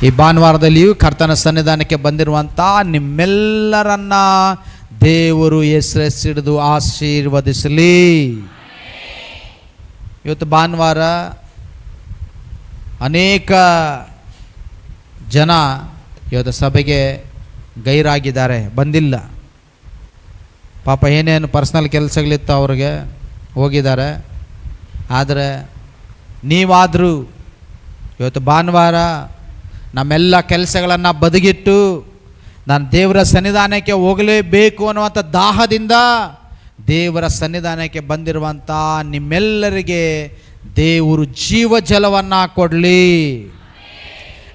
ಈ ಭಾನುವಾರದಲ್ಲಿಯೂ ಕರ್ತನ ಸನ್ನಿಧಾನಕ್ಕೆ ಬಂದಿರುವಂಥ ನಿಮ್ಮೆಲ್ಲರನ್ನ ದೇವರು ಹೆಸರಿಸಿಡಿದು ಆಶೀರ್ವದಿಸಲಿ. ಇವತ್ತು ಭಾನುವಾರ ಅನೇಕ ಜನ ಇವತ್ತು ಸಭೆಗೆ ಗೈರಾಗಿದ್ದಾರೆ, ಬಂದಿಲ್ಲ. ಪಾಪ ಏನೇನು ಪರ್ಸ್ನಲ್ ಕೆಲಸಗಳಿತ್ತು ಅವ್ರಿಗೆ ಹೋಗಿದ್ದಾರೆ. ಆದರೆ ನೀವಾದರೂ ಇವತ್ತು ಭಾನುವಾರ ನಮ್ಮೆಲ್ಲ ಕೆಲಸಗಳನ್ನು ಬದಿಗಿಟ್ಟು ನಾನು ದೇವರ ಸನ್ನಿಧಾನಕ್ಕೆ ಹೋಗಲೇಬೇಕು ಅನ್ನುವಂಥ ದಾಹದಿಂದ ದೇವರ ಸನ್ನಿಧಾನಕ್ಕೆ ಬಂದಿರುವಂಥ ನಿಮ್ಮೆಲ್ಲರಿಗೆ ದೇವರು ಜೀವ ಜಲವನ್ನು ಕೊಡಲಿ.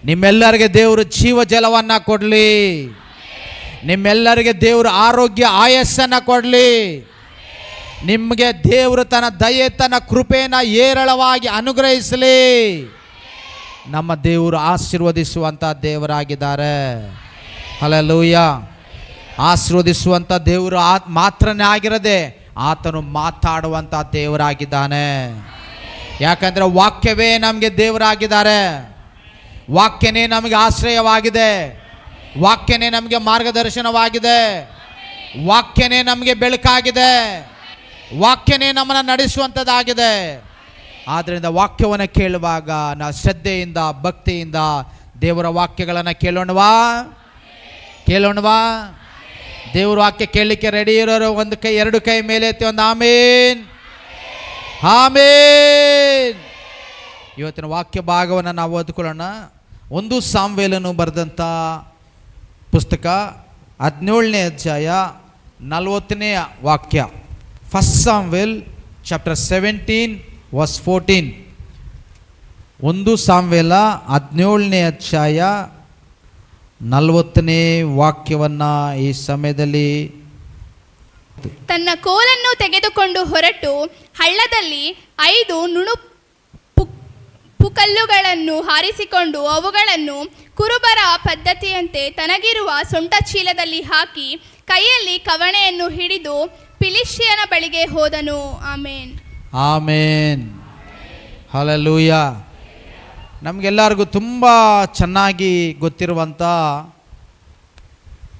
ನಿಮ್ಮೆಲ್ಲರಿಗೆ ದೇವರು ಜೀವ ಜಲವನ್ನು ಕೊಡಲಿ. ನಿಮ್ಮೆಲ್ಲರಿಗೆ ದೇವರು ಆರೋಗ್ಯ ಆಯಸ್ಸನ್ನು ಕೊಡಲಿ. ನಿಮಗೆ ದೇವರು ತನ್ನ ದಯೆ ತನ್ನ ಕೃಪೆಯನ್ನು ಏರಳವಾಗಿ ಅನುಗ್ರಹಿಸಲಿ. ನಮ್ಮ ದೇವರು ಆಶೀರ್ವದಿಸುವಂಥ ದೇವರಾಗಿದ್ದಾರೆ. ಹಲ್ಲೆಲೂಯಾ. ಆಶೀರ್ವದಿಸುವಂಥ ದೇವರು ಮಾತ್ರನೇ ಆಗಿರದೆ ಆತನು ಮಾತಾಡುವಂಥ ದೇವರಾಗಿದ್ದಾನೆ. ಯಾಕಂದರೆ ವಾಕ್ಯವೇ ನಮಗೆ ದೇವರಾಗಿದ್ದಾರೆ. ವಾಕ್ಯನೇ ನಮಗೆ ಆಶ್ರಯವಾಗಿದೆ. ವಾಕ್ಯನೇ ನಮಗೆ ಮಾರ್ಗದರ್ಶನವಾಗಿದೆ. ವಾಕ್ಯನೇ ನಮಗೆ ಬೆಳಕಾಗಿದೆ. ವಾಕ್ಯನೇ ನಮ್ಮನ್ನು ನಡೆಸುವಂಥದ್ದಾಗಿದೆ. ಆದ್ದರಿಂದ ವಾಕ್ಯವನ್ನು ಕೇಳುವಾಗ ನಾವು ಶ್ರದ್ಧೆಯಿಂದ ಭಕ್ತಿಯಿಂದ ದೇವರ ವಾಕ್ಯಗಳನ್ನು ಕೇಳೋಣವಾ? ದೇವರ ವಾಕ್ಯ ಕೇಳಲಿಕ್ಕೆ ರೆಡಿ ಇರೋರು ಒಂದು ಕೈ ಎರಡು ಕೈ ಮೇಲೆ ಎತ್ತಿ ಒಂದು ಆಮೇನ್ ಆಮೇನ್. ಇವತ್ತಿನ ವಾಕ್ಯ ಭಾಗವನ್ನು ನಾವು ಓದ್ಕೊಳ್ಳೋಣ. 1 ಸಾಮ್ವೇಲನು ಬರೆದಂಥ ಪುಸ್ತಕ 17ನೇ ಅಧ್ಯಾಯ 40ನೇ ವಾಕ್ಯ. 1 ಸಾಮ್ವೇಲ್ ಚಾಪ್ಟರ್ 17 ವರ್ಸ್ 14. 1 ಸಾಮ್ವೇಲ 17ನೇ ಅಧ್ಯಾಯ 40ನೇ ವಾಕ್ಯವನ್ನು ಈ ಸಮಯದಲ್ಲಿ ತನ್ನ ಕೋಲನ್ನು ತೆಗೆದುಕೊಂಡು ಹೊರಟು ಹಳ್ಳದಲ್ಲಿ 5 ನುಣುಪುಕಲ್ಲುಗಳನ್ನು ಹಾರಿಸಿಕೊಂಡು ಅವುಗಳನ್ನು ಕುರುಬರ ಪದ್ಧತಿಯಂತೆ ತನಗಿರುವ ಸೊಂಟ ಚೀಲದಲ್ಲಿ ಹಾಕಿ ಕೈಯಲ್ಲಿ ಕವಣೆಯನ್ನು ಹಿಡಿದು ಫಿಲಿಷ್ಟಿಯನ ಬಳಿಗೆ ಹೋದನು. ಆಮೇನ್ ಆಮೇನ್. ಹಲ್ಲೆಲೂಯಾ. ನಮಗೆಲ್ಲರಿಗೂ ತುಂಬ ಚೆನ್ನಾಗಿ ಗೊತ್ತಿರುವಂಥ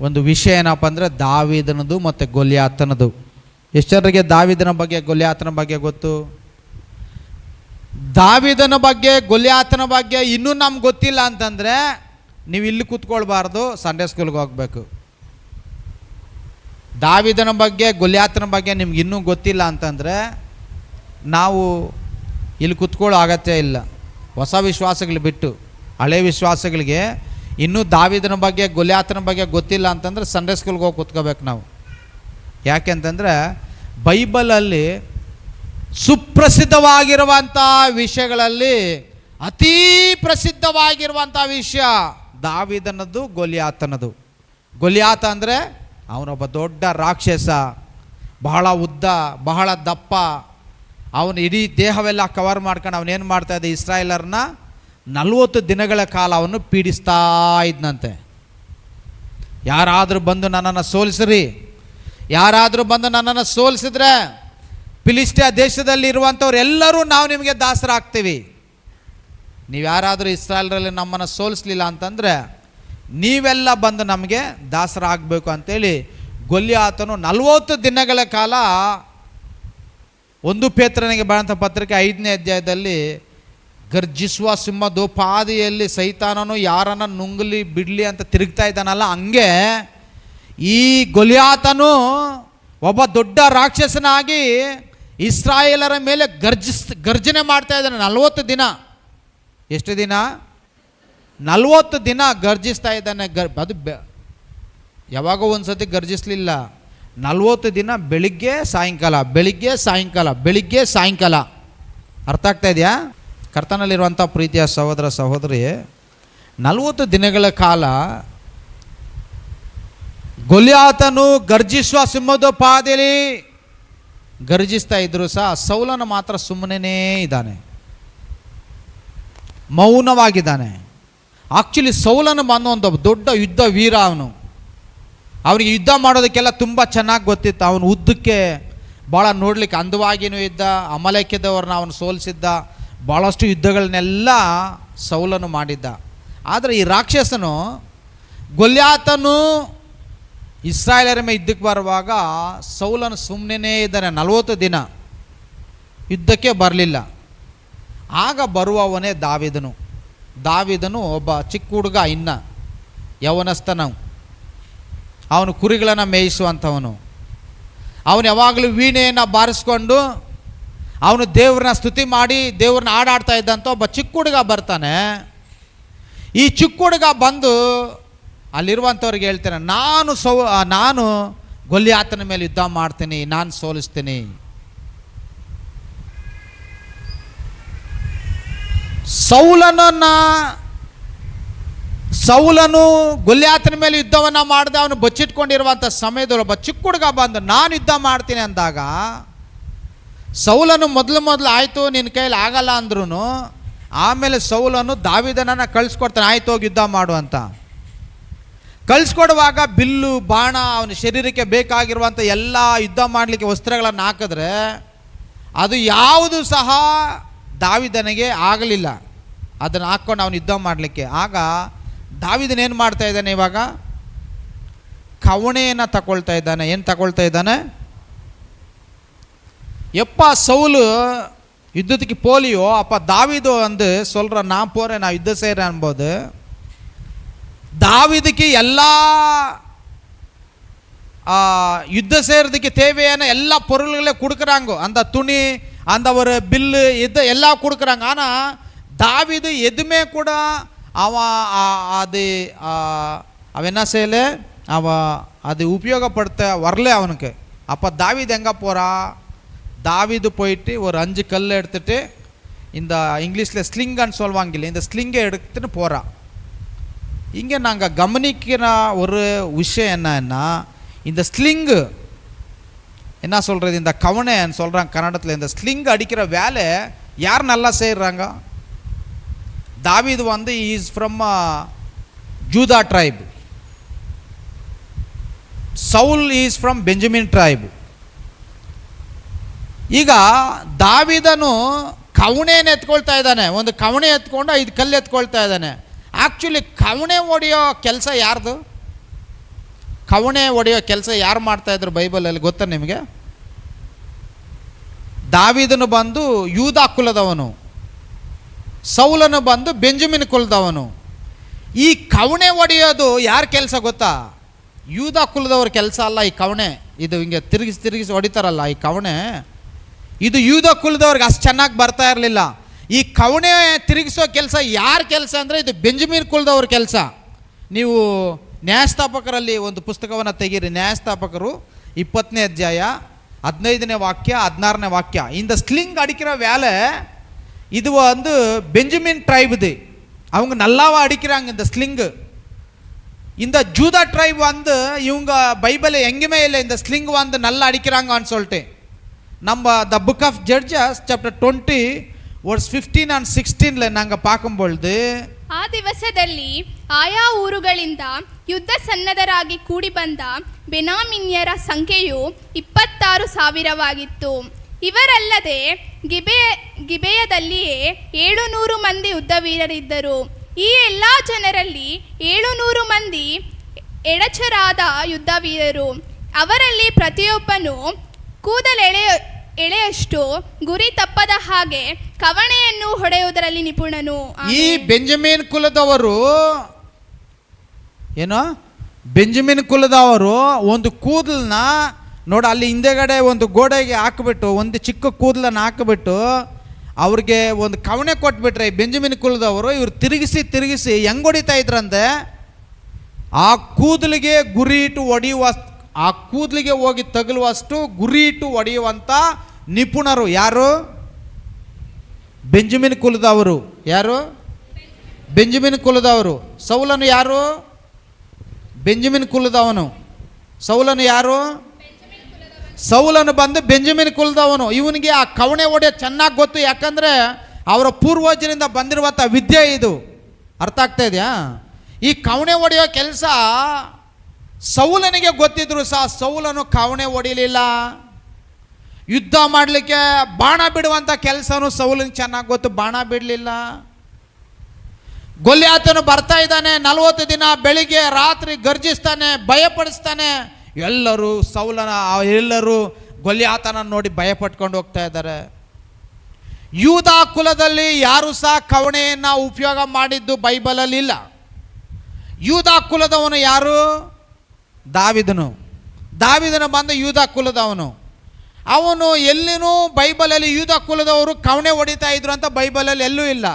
ಒಂದು ವಿಷಯ ಏನಪ್ಪ ಅಂದರೆ ದಾವೀದನದು ಮತ್ತು ಗೊಲ್ಯಾತನದು. ಎಷ್ಟರಿಗೆ ದಾವೀದನ ಬಗ್ಗೆ ಗೊಲ್ಯಾತನ ಬಗ್ಗೆ ಗೊತ್ತು? ದಾವೀದನ ಬಗ್ಗೆ ಗೊಲ್ಯಾತನ ಬಗ್ಗೆ ಇನ್ನೂ ನಮ್ಗೆ ಗೊತ್ತಿಲ್ಲ ಅಂತಂದರೆ ನೀವು ಇಲ್ಲಿ ಕೂತ್ಕೊಳ್ಬಾರ್ದು, ಸಂಡೇ ಸ್ಕೂಲ್ಗೆ ಹೋಗಬೇಕು. ದಾವೀದನ ಬಗ್ಗೆ ಗೊಲ್ಯಾತನ ಬಗ್ಗೆ ನಿಮ್ಗೆ ಇನ್ನೂ ಗೊತ್ತಿಲ್ಲ ಅಂತಂದರೆ ನಾವು ಇಲ್ಲಿ ಕೂತ್ಕೊಳ್ಳೋ ಅಗತ್ಯ ಇಲ್ಲ. ಹೊಸ ವಿಶ್ವಾಸಗಳು ಬಿಟ್ಟು ಹಳೆ ವಿಶ್ವಾಸಗಳಿಗೆ ಇನ್ನೂ ದಾವೀದನ ಬಗ್ಗೆ ಗೊಲ್ಯಾತನ ಬಗ್ಗೆ ಗೊತ್ತಿಲ್ಲ ಅಂತಂದರೆ ಸಂಡೇ ಸ್ಕೂಲ್ಗೆ ಹೋಗಿ ಕೂತ್ಕೋಬೇಕು ನಾವು. ಯಾಕೆ ಅಂತಂದರೆ ಬೈಬಲಲ್ಲಿ ಸುಪ್ರಸಿದ್ಧವಾಗಿರುವಂಥ ವಿಷಯಗಳಲ್ಲಿ ಅತೀ ಪ್ರಸಿದ್ಧವಾಗಿರುವಂಥ ವಿಷಯ ದಾವೀದನದು ಗೊಲ್ಯಾತನದು. ಗೊಲ್ಯಾತ ಅಂದರೆ ಅವನೊಬ್ಬ ದೊಡ್ಡ ರಾಕ್ಷಸ, ಬಹಳ ಉದ್ದ, ಬಹಳ ದಪ್ಪ. ಅವನು ಇಡೀ ದೇಹವೆಲ್ಲ ಕವರ್ ಮಾಡ್ಕೊಂಡು ಅವನೇನು ಮಾಡ್ತಾಯಿದ್ದ, ಇಸ್ರಾಯೇಲರನ್ನ 40 ದಿನಗಳ ಕಾಲ ಅವನು ಪೀಡಿಸ್ತಾ ಇದ್ನಂತೆ. ಯಾರಾದರೂ ಬಂದು ನನ್ನನ್ನು ಸೋಲಿಸ್ರಿ, ಯಾರಾದರೂ ಬಂದು ನನ್ನನ್ನು ಸೋಲಿಸಿದ್ರೆ ಫಿಲಿಷ್ಟಿಯ ದೇಶದಲ್ಲಿ ಇರುವಂಥವ್ರು ಎಲ್ಲರೂ ನಾವು ನಿಮಗೆ ದಾಸರಾಗ್ತೀವಿ. ನೀವು ಯಾರಾದರೂ ಇಸ್ರಾಯೇಲರಲ್ಲಿ ನಮ್ಮನ್ನು ಸೋಲಿಸಲಿಲ್ಲ ಅಂತಂದರೆ ನೀವೆಲ್ಲ ಬಂದು ನಮಗೆ ದಾಸರಾಗಬೇಕು ಅಂತೇಳಿ ಗೊಲ್ಯಾತನು 40 ದಿನಗಳ ಕಾಲ 1 ಪೇತ್ರನಿಗೆ ಬರೆದಂಥ ಪತ್ರಿಕೆ 5ನೇ ಅಧ್ಯಾಯದಲ್ಲಿ ಗರ್ಜಿಸುವ ಸಿಂಹದೋಪಾದಿಯಲ್ಲಿ ಸೈತಾನನು ಯಾರನ್ನು ನುಂಗಲಿ ಬಿಡಲಿ ಅಂತ ತಿರುಗ್ತಾ ಇದ್ದಾನಲ್ಲ, ಹಂಗೆ ಈ ಗೊಲ್ಯಾತನು ಒಬ್ಬ ದೊಡ್ಡ ರಾಕ್ಷಸನಾಗಿ ಇಸ್ರಾಯೇಲರ ಮೇಲೆ ಗರ್ಜನೆ ಮಾಡ್ತಾ ಇದ್ದಾನೆ 40 ದಿನ. ಎಷ್ಟು ದಿನ? 40 ದಿನ ಗರ್ಜಿಸ್ತಾ ಇದ್ದಾನೆ. ಅದು ಯಾವಾಗೋ ಒಂದು ಸತಿ ಗರ್ಜಿಸಲಿಲ್ಲ, 40 ದಿನ ಬೆಳಿಗ್ಗೆ ಸಾಯಂಕಾಲ, ಬೆಳಿಗ್ಗೆ ಸಾಯಂಕಾಲ, ಬೆಳಿಗ್ಗೆ ಸಾಯಂಕಾಲ. ಅರ್ಥ ಆಗ್ತಾ ಇದೆಯಾ? ಕರ್ತನಲ್ಲಿರುವಂಥ ಪ್ರೀತಿಯ ಸಹೋದರ ಸಹೋದರಿ, 40 ದಿನಗಳ ಕಾಲ ಗೊಲ್ಯಾತನು ಗರ್ಜಿಸುವ ಸಿಂಹದೋಪಾದಿಯಲ್ಲಿ ಗರ್ಜಿಸ್ತಾ ಇದ್ರು ಸಹ ಸೌಲನ ಮಾತ್ರ ಸುಮ್ಮನೆ ಇದ್ದಾನೆ, ಮೌನವಾಗಿದ್ದಾನೆ. ಆ್ಯಕ್ಚುಲಿ ಸೌಲನ ಬಂದು ಒಂದು ದೊಡ್ಡ ಯುದ್ಧ ವೀರ. ಅವನಿಗೆ ಯುದ್ಧ ಮಾಡೋದಕ್ಕೆಲ್ಲ ತುಂಬ ಚೆನ್ನಾಗಿ ಗೊತ್ತಿತ್ತು. ಅವನು ಉದ್ದಕ್ಕೆ ಭಾಳ ನೋಡಲಿಕ್ಕೆ ಅಂದವಾಗಿಯೂ ಇದ್ದ. ಅಮಲೇಕ್ಯದವ್ರನ್ನ ಅವನು ಸೋಲಿಸಿದ್ದ. ಭಾಳಷ್ಟು ಯುದ್ಧಗಳನ್ನೆಲ್ಲ ಸೌಲನು ಮಾಡಿದ್ದ. ಆದರೆ ಈ ರಾಕ್ಷಸನು ಗೊಲ್ಯಾತನು ಇಸ್ರಾಯೇಲರ ಮೇಲೆ ಯುದ್ಧಕ್ಕೆ ಬರುವಾಗ ಸೌಲನು ಸುಮ್ಮನೆ ಇದ್ದಾನೆ 40 ದಿನ ಯುದ್ಧಕ್ಕೆ ಬರಲಿಲ್ಲ. ಆಗ ಬರುವವನೇ ದಾವೀದನು ಒಬ್ಬ ಚಿಕ್ಕ ಹುಡುಗ, ಇನ್ನ ಯೌವನಸ್ಥನು, ಅವನು ಕುರಿಗಳನ್ನು ಮೇಯಿಸುವಂಥವನು. ಅವನು ಯಾವಾಗಲೂ ವೀಣೆಯನ್ನು ಬಾರಿಸ್ಕೊಂಡು ಅವನು ದೇವ್ರನ್ನ ಸ್ತುತಿ ಮಾಡಿ ದೇವ್ರನ್ನ ಹಾಡಾಡ್ತಾ ಇದ್ದಂಥ ಒಬ್ಬ ಚಿಕ್ಕ ಹುಡುಗ ಬರ್ತಾನೆ. ಈ ಚಿಕ್ಕ ಹುಡುಗ ಬಂದು ಅಲ್ಲಿರುವಂಥವ್ರಿಗೆ ಹೇಳ್ತಾನೆ, ನಾನು ಗೊಲ್ಯಾತನ ಮೇಲೆ ಯುದ್ಧ ಮಾಡ್ತೀನಿ, ನಾನು ಸೋಲಿಸ್ತೀನಿ. ಸೌಲನು ಗೊಲ್ಯಾತನ ಮೇಲೆ ಯುದ್ಧವನ್ನು ಮಾಡಿದ ಅವನು ಬಚ್ಚಿಟ್ಕೊಂಡಿರುವಂಥ ಸಮಯದಲ್ಲಿ ಒಬ್ಬ ಚಿಕ್ಕ ಹುಡುಗ ಬಂದು ನಾನು ಯುದ್ಧ ಮಾಡ್ತೀನಿ ಅಂದಾಗ ಸೌಲನು ಮೊದಲು ಆಯಿತು ನಿನ್ನ ಕೈಯಲ್ಲಿ ಆಗಲ್ಲ ಅಂದ್ರೂ ಆಮೇಲೆ ಸೌಲನು ದಾವೀದನನ್ನು ಕಳಿಸ್ಕೊಡ್ತಾನೆ, ಆಯ್ತು ಹೋಗಿ ಯುದ್ಧ ಮಾಡು ಅಂತ. ಕಳಿಸ್ಕೊಡುವಾಗ ಬಿಲ್ಲು ಬಾಣ ಅವನ ಶರೀರಕ್ಕೆ ಬೇಕಾಗಿರುವಂಥ ಎಲ್ಲ ಯುದ್ಧ ಮಾಡಲಿಕ್ಕೆ ವಸ್ತ್ರಗಳನ್ನು ಹಾಕಿದ್ರೆ ಅದು ಯಾವುದು ಸಹ ದಾವೀದನಿಗೆ ಆಗಲಿಲ್ಲ, ಅದನ್ನು ಹಾಕ್ಕೊಂಡು ಅವನು ಯುದ್ಧ ಮಾಡಲಿಕ್ಕೆ. ಆಗ ದಾವೀದನೇನು ಮಾಡ್ತಾ ಇದ್ದಾನೆ, ಇವಾಗ ಕವಣೆಯನ್ನು ತಗೊಳ್ತಾ ಇದ್ದಾನೆ. ಏನು ತಗೊಳ್ತಾ ಇದ್ದಾನೆ? எப்ப சவுலு யுத்தத்துக்கு போலியோ அப்போ தாவீது வந்து சொல்கிற நான் போகிறேன், நான் யுத்தம் செய்கிறேன் போது தாவீதுக்கு எல்லா யுத்தம் செய்கிறதுக்கு தேவையான எல்லா பொருள்களையும் கொடுக்குறாங்க. அந்த துணி, அந்த ஒரு பில்லு, இது எல்லாம் கொடுக்குறாங்க. ஆனால் தாவீது எதுவுமே கூட அவன் என்ன செய்யலை, அது உபயோகப்படுத்த வரல அவனுக்கு. அப்போ தாவீது எங்கே போகிறா? தாவீது போயிட்டு ஒரு 5 கல் எடுத்துகிட்டு, இந்த இங்கிலீஷில் ஸ்லிங்கன்னு சொல்லுவாங்கல்ல, இந்த ஸ்லிங்கை எடுத்துன்னு போகிறா. இங்கே நாங்கள் கவனிக்கிற ஒரு விஷயம் என்னன்னா, இந்த ஸ்லிங்கு என்ன சொல்கிறது, இந்த கவனைன்னு சொல்கிறாங்க கன்னடத்தில், இந்த ஸ்லிங் அடிக்கிற வேலை யார் நல்லா செய்கிறாங்க? தாவீது வந்து இஸ் ஃப்ரம் ஜூதா ட்ரைப், சவுல் ಈಸ್ ಫ್ರಮ್ ಬೆಂಜಮಿನ್ ಟ್ರೈಬ್. ಈಗ ದಾವೀದನು ಕವಣೆಯನ್ನು ಎತ್ಕೊಳ್ತಾ ಇದ್ದಾನೆ, ಒಂದು ಕವಣೆ ಎತ್ಕೊಂಡು 5 ಕಲ್ಲು ಎತ್ಕೊಳ್ತಾ ಇದ್ದಾನೆ. ಆ್ಯಕ್ಚುಲಿ ಕವಣೆ ಹೊಡೆಯೋ ಕೆಲಸ ಯಾರ್ದು? ಕವಣೆ ಹೊಡೆಯೋ ಕೆಲಸ ಯಾರು ಮಾಡ್ತಾಯಿದ್ರು ಬೈಬಲಲ್ಲಿ ಗೊತ್ತಾ ನಿಮಗೆ? ದಾವೀದನು ಬಂದು ಯೂದ ಕುಲದವನು, ಸೌಲನು ಬಂದು ಬೆಂಜಮಿನ್ ಕುಲದವನು. ಈ ಕವಣೆ ಹೊಡೆಯೋದು ಯಾರ ಕೆಲಸ ಗೊತ್ತಾ? ಯೂದ ಕುಲದವ್ರ ಕೆಲಸ ಅಲ್ಲ ಈ ಕವಣೆ. ಇದು ಹಿಂಗೆ ತಿರುಗಿಸಿ ಹೊಡಿತಾರಲ್ಲ ಈ ಕವಣೆ, ಇದು ಯೂದ ಕುಲದವ್ರಿಗೆ ಅಷ್ಟು ಚೆನ್ನಾಗಿ ಬರ್ತಾ ಇರಲಿಲ್ಲ. ಈ ಕವಣೆ ತಿರುಗಿಸೋ ಕೆಲಸ ಯಾರ ಕೆಲಸ ಅಂದರೆ ಇದು ಬೆಂಜಮಿನ್ ಕುಲದವ್ರ ಕೆಲಸ. ನೀವು ನ್ಯಾಯಸ್ಥಾಪಕರಲ್ಲಿ ಒಂದು ಪುಸ್ತಕವನ್ನು ತೆಗೀರಿ, ನ್ಯಾಯಸ್ಥಾಪಕರು 20ನೇ ಅಧ್ಯಾಯ 15ನೇ ವಾಕ್ಯ 16ನೇ ವಾಕ್ಯ. இந்த ஸ்லிங் அடிக்கிற வேலை இது வந்து பெஞ்சமின் ட்ரைபுது, அவங்க நல்லாவா அடிக்கிறாங்க இந்த ஸ்லிங்கு. இந்த ஜூதா ட்ரைப் வந்து இவங்க பைபிளை எங்கேயுமே இல்லை இந்த ஸ்லிங் வந்து நல்லா அடிக்கிறாங்கன்னு சொல்லிட்டு. நம்ம the book of Judges chapter 20 verse 15 and 16 நாங்கள் பார்க்கும்பொழுது, ಆ ದಿವಸದಲ್ಲಿ ಆಯಾ ಊರುಗಳಿಂದ ಯುದ್ಧ ಸನ್ನದ್ಧರಾಗಿ ಕೂಡಿ ಬಂದ ಬೆನಾಮಿನ್ಯರ ಸಂಖ್ಯೆಯು 26,000ವಾಗಿತ್ತು. ಇವರಲ್ಲದೆ ಗಿಬೆಯದಲ್ಲಿಯೇ 700 ಮಂದಿ ಯುದ್ಧವೀರರಿದ್ದರು. ಈ ಎಲ್ಲ ಜನರಲ್ಲಿ 700 ಮಂದಿ ಎಡಚರಾದ ಯುದ್ಧವೀರರು. ಅವರಲ್ಲಿ ಪ್ರತಿಯೊಬ್ಬನು ಎಳೆಯಷ್ಟು ಗುರಿ ತಪ್ಪದ ಹಾಗೆ ಕವಣೆಯನ್ನು ಹೊಡೆಯುವುದರಲ್ಲಿ ನಿಪುಣನು. ಈ ಬೆಂಜಮಿನ್ ಕುಲದವರು ಏನೋ ಬೆಂಜಮಿನ್ ಕುಲದವರು ಒಂದು ಕೂದಲನ್ನ ನೋಡಿ ಅಲ್ಲಿ ಹಿಂದೆಗಡೆ ಒಂದು ಗೋಡೆಗೆ ಹಾಕಿಬಿಟ್ಟು ಒಂದು ಚಿಕ್ಕ ಕೂದಲನ್ನು ಹಾಕಿಬಿಟ್ಟು ಅವ್ರಿಗೆ ಒಂದು ಕವಣೆ ಕೊಟ್ಬಿಟ್ರೆ ಬೆಂಜಮಿನ್ ಕುಲದವರು ಇವ್ರು ತಿರುಗಿಸಿ ಹೆಂಗೆ ಹೊಡಿತಾ ಇದ್ರಂತೆ, ಆ ಕೂದಲಿಗೆ ಗುರಿ ಇಟ್ಟು ಹೊಡೆಯುವ, ಆ ಕೂದಲಿಗೆ ಹೋಗಿ ತಗುಲುವಷ್ಟು ಗುರಿ ಇಟ್ಟು ಹೊಡೆಯುವಂಥ ನಿಪುಣರು ಯಾರು? ಬೆಂಜಮಿನ್ ಕುಲದವರು. ಯಾರು? ಬೆಂಜಮಿನ್ ಕುಲದವರು. ಸೌಲನು ಯಾರು? ಬೆಂಜಮಿನ್ ಕುಲದವನು. ಸೌಲನು ಯಾರು? ಸೌಲನು ಬಂದು ಬೆಂಜಮಿನ್ ಕುಲದವನು. ಇವನಿಗೆ ಆ ಕವಣೆ ಹೊಡೆಯೋ ಚೆನ್ನಾಗಿ ಗೊತ್ತು, ಯಾಕಂದರೆ ಅವರ ಪೂರ್ವಜರಿಂದ ಬಂದಿರುವಂಥ ವಿದ್ಯೆ ಇದು. ಅರ್ಥ ಆಗ್ತಾ ಇದೆಯಾ? ಈ ಕವಣೆ ಹೊಡೆಯೋ ಕೆಲಸ ಸೌಲನಿಗೆ ಗೊತ್ತಿದ್ರು ಸಹ ಸೌಲನು ಕವಣೆ ಹೊಡಿಲಿಲ್ಲ. ಯುದ್ಧ ಮಾಡಲಿಕ್ಕೆ ಬಾಣ ಬಿಡುವಂಥ ಕೆಲಸನೂ ಸೌಲನಿಗೆ ಚೆನ್ನಾಗಿ ಗೊತ್ತು, ಬಾಣ ಬಿಡಲಿಲ್ಲ. ಗೊಲ್ಯಾತನು ಬರ್ತಾ ಇದ್ದಾನೆ, 40 ದಿನ ಬೆಳಿಗ್ಗೆ ರಾತ್ರಿ ಗರ್ಜಿಸ್ತಾನೆ, ಭಯಪಡಿಸ್ತಾನೆ. ಎಲ್ಲರೂ ಗೊಲ್ಯಾತನ ನೋಡಿ ಭಯಪಟ್ಕೊಂಡು ಹೋಗ್ತಾ ಇದ್ದಾರೆ. ಯೂದ ಕುಲದಲ್ಲಿ ಯಾರು ಸಹ ಕವಣೆಯನ್ನು ಉಪಯೋಗ ಮಾಡಿದ್ದು ಬೈಬಲಲ್ಲಿ ಇಲ್ಲ. ಯೂದ ಕುಲದವನು ಯಾರು? ದಾವಿದನು ಬಂದ ಯೂದ ಕುಲದವನು. ಅವನು ಎಲ್ಲಿನೂ ಬೈಬಲಲ್ಲಿ ಯೂದ ಕುಲದವರು ಕವಣೆ ಹೊಡಿತಾ ಇದ್ರು ಅಂತ ಬೈಬಲಲ್ಲಿ ಎಲ್ಲೂ ಇಲ್ಲ.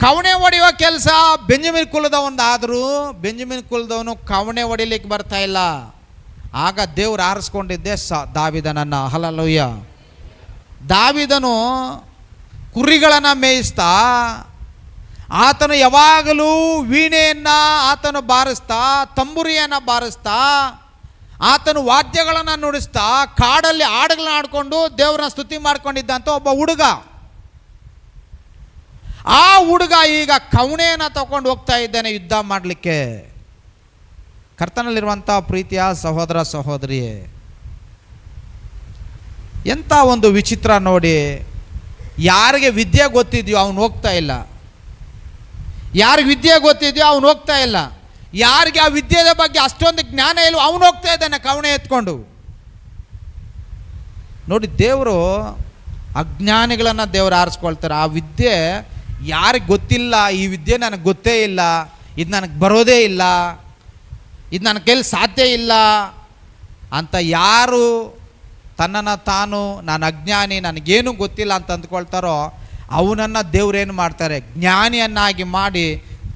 ಕವಣೆ ಹೊಡೆಯುವ ಕೆಲಸ ಬೆಂಜಮಿನ್ ಕುಲದವನಾದರೂ ಬೆಂಜಮಿನ್ ಕುಲದವನು ಕವಣೆ ಹೊಡಿಲಿಕ್ಕೆ ಬರ್ತಾ ಇಲ್ಲ. ಆಗ ದೇವ್ರು ಆರಿಸ್ಕೊಂಡಿದ್ದೆ ದಾವಿದನನ್ನು. ಹಲ್ಲೆಲೂಯಾ. ದಾವಿದನು ಕುರಿಗಳನ್ನು ಮೇಯಿಸ್ತಾ, ಆತನು ಯಾವಾಗಲೂ ವೀಣೆಯನ್ನು ಆತನು ಬಾರಿಸ್ತಾ, ತಂಬುರಿಯನ್ನು ಬಾರಿಸ್ತಾ, ಆತನು ವಾದ್ಯಗಳನ್ನು ನುಡಿಸ್ತಾ, ಕಾಡಲ್ಲಿ ಹಾಡುಗಳನ್ನ ಆಡ್ಕೊಂಡು ದೇವರನ್ನ ಸ್ತುತಿ ಮಾಡ್ಕೊಂಡಿದ್ದಂಥ ಒಬ್ಬ ಹುಡುಗ. ಆ ಹುಡುಗ ಈಗ ಕವಣೆಯನ್ನು ತಗೊಂಡು ಹೋಗ್ತಾ ಇದ್ದಾನೆ ಯುದ್ಧ ಮಾಡಲಿಕ್ಕೆ. ಕರ್ತನಲ್ಲಿರುವಂಥ ಪ್ರೀತಿಯ ಸಹೋದರ ಸಹೋದರಿಯೇ, ಎಂಥ ಒಂದು ವಿಚಿತ್ರ ನೋಡಿ. ಯಾರಿಗೆ ವಿದ್ಯೆ ಗೊತ್ತಿದೆಯೋ ಅವನು ಹೋಗ್ತಾ ಇಲ್ಲ. ಯಾರಿಗೆ ವಿದ್ಯೆ ಗೊತ್ತಿದೆಯೋ ಅವನು ಹೋಗ್ತಾ ಇಲ್ಲ. ಯಾರಿಗೆ ಆ ವಿದ್ಯೆಯ ಬಗ್ಗೆ ಅಷ್ಟೊಂದು ಜ್ಞಾನ ಇಲ್ವೋ ಅವನು ಹೋಗ್ತಾ ಇದ್ದಾನೆ ಕವಣೆ ಎತ್ಕೊಂಡು. ನೋಡಿ, ದೇವರು ಅಜ್ಞಾನಿಗಳನ್ನು ದೇವರು ಆರಿಸ್ಕೊಳ್ತಾರೆ. ಆ ವಿದ್ಯೆ ಯಾರಿಗೆ ಗೊತ್ತಿಲ್ಲ, ಈ ವಿದ್ಯೆ ನನಗೆ ಗೊತ್ತೇ ಇಲ್ಲ, ಇದು ನನಗೆ ಬರೋದೇ ಇಲ್ಲ, ಇದು ನನ್ನ ಕೈಲಿ ಸಾಧ್ಯ ಇಲ್ಲ ಅಂತ ಯಾರು ತನ್ನನ್ನು ತಾನು ನಾನು ಅಜ್ಞಾನಿ, ನನಗೇನು ಗೊತ್ತಿಲ್ಲ ಅಂತ ಅಂದ್ಕೊಳ್ತಾರೋ ಅವನನ್ನು ದೇವ್ರೇನು ಮಾಡ್ತಾರೆ? ಜ್ಞಾನಿಯನ್ನಾಗಿ ಮಾಡಿ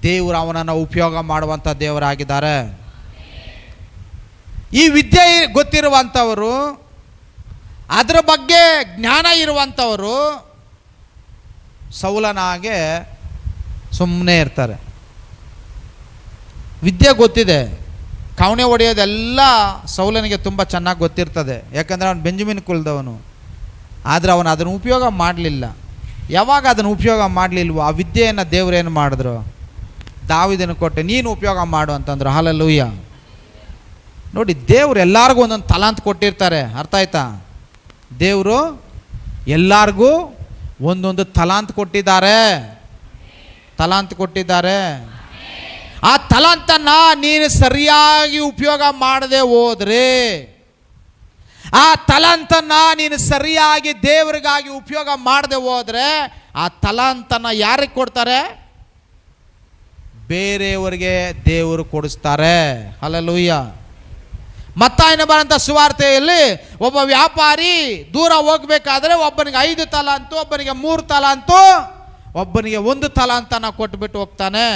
ದೇವರು ಅವನನ್ನು ಉಪಯೋಗ ಮಾಡುವಂಥ ದೇವರಾಗಿದ್ದಾರೆ. ಈ ವಿದ್ಯೆ ಗೊತ್ತಿರುವಂಥವರು, ಅದರ ಬಗ್ಗೆ ಜ್ಞಾನ ಇರುವಂಥವರು ಸೌಲನ ಹಾಗೆ ಸುಮ್ಮನೆ ಇರ್ತಾರೆ. ವಿದ್ಯೆ ಗೊತ್ತಿದೆ, ಕವಣೆ ಹೊಡೆಯೋದೆಲ್ಲ ಸೌಲನಿಗೆ ತುಂಬ ಚೆನ್ನಾಗಿ ಗೊತ್ತಿರ್ತದೆ. ಯಾಕಂದರೆ ಅವನು ಬೆಂಜಮಿನ್ ಕುಲದವನು. ಆದರೆ ಅವನು ಅದನ್ನು ಉಪಯೋಗ ಮಾಡಲಿಲ್ಲ. ಯಾವಾಗ ಅದನ್ನು ಉಪಯೋಗ ಮಾಡಲಿಲ್ವೋ ಆ ವಿದ್ಯೆಯನ್ನು ದೇವರೇನು ಮಾಡಿದ್ರು? ದಾವಿದನ ಕೊಟ್ಟೆ, ನೀನು ಉಪಯೋಗ ಮಾಡು ಅಂತಂದ್ರು. ಹಲ್ಲೆಲೂಯಾ. ನೋಡಿ, ದೇವರು ಎಲ್ಲರಿಗೂ ಒಂದೊಂದು ತಲಾಂತ್ ಕೊಟ್ಟಿರ್ತಾರೆ. ಅರ್ಥ ಆಯ್ತಾ? ದೇವರು ಎಲ್ಲರಿಗೂ ಒಂದೊಂದು ತಲಾಂತ್ ಕೊಟ್ಟಿದ್ದಾರೆ. ಆ ತಲಾಂತನ್ನು ನೀನು ಸರಿಯಾಗಿ ಉಪಯೋಗ ಮಾಡದೆ ಹೋದರೆ, ಆ ತಲಾಂತನ್ನು ನೀನು ಸರಿಯಾಗಿ ದೇವರಿಗಾಗಿ ಉಪಯೋಗ ಮಾಡದೆ ಹೋದರೆ, ಆ ತಲಾಂತನ್ನು ಯಾರಿಗೆ ಕೊಡ್ತಾರೆ? ಬೇರೆಯವರಿಗೆ ದೇವರು ಕೊಡಿಸ್ತಾರೆ. ಹಲ್ಲೆಲೂಯಾ. ಮತ್ತಾಯನ ಬರಂಥ ಸುವಾರ್ತೆಯಲ್ಲಿ ಒಬ್ಬ ವ್ಯಾಪಾರಿ ದೂರ ಹೋಗಬೇಕಾದ್ರೆ ಒಬ್ಬನಿಗೆ 5 ತಲಾಂತು, ಒಬ್ಬನಿಗೆ 3 ತಲಾಂತು, ಒಬ್ಬನಿಗೆ 1 ತಲಾಂತನ ಕೊಟ್ಬಿಟ್ಟು ಹೋಗ್ತಾನೆ.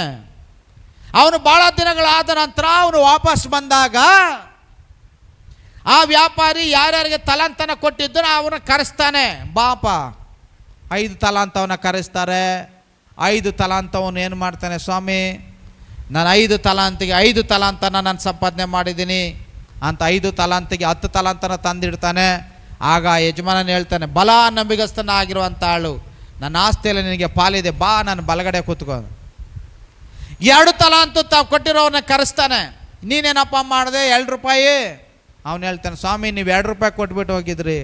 ಅವನು ಭಾಳ ದಿನಗಳಾದ ನಂತರ ಅವನು ವಾಪಸ್ ಬಂದಾಗ ಆ ವ್ಯಾಪಾರಿ ಯಾರ್ಯಾರಿಗೆ ತಲಾಂತನ ಕೊಟ್ಟಿದ್ದನೋ ಅವನ ಕರೆಸ್ತಾನೆ. ಬಾಪ, 5 ತಲಾಂತವನ್ನ ಕರೆಸ್ತಾರೆ. 5 ತಲಾಂತವನು ಏನು ಮಾಡ್ತಾನೆ? ಸ್ವಾಮಿ, ನಾನು 5 ತಲಾಂತಿಗೆ 5 ತಲಾಂತನ ನಾನು ಸಂಪಾದನೆ ಮಾಡಿದ್ದೀನಿ ಅಂತ 5 ತಲಾಂತಿಗೆ 10 ತಲಾಂತನ ತಂದಿಡ್ತಾನೆ. ಆಗ ಯಜಮಾನನ ಹೇಳ್ತಾನೆ, ಬಲ ನಂಬಿಗಸ್ತನ ಆಗಿರುವಂಥ ಆಳು, ನನ್ನ ಆಸ್ತಿಯಲ್ಲಿ ನಿನಗೆ ಪಾಲಿದೆ, ಬಾ ನಾನು ಬಲಗಡೆ ಕೂತ್ಕೊ. 2 ತಲಾಂತು ಕೊಟ್ಟಿರೋವನ್ನ ಕರೆಸ್ತಾನೆ. ನೀನೇನಪ್ಪ ಮಾಡಿದೆ? 2 ರೂಪಾಯಿ. ಅವನು ಹೇಳ್ತಾನೆ, ಸ್ವಾಮಿ, ನೀವು 2 ರೂಪಾಯಿ ಕೊಟ್ಬಿಟ್ಟು ಹೋಗಿದ್ರಿ,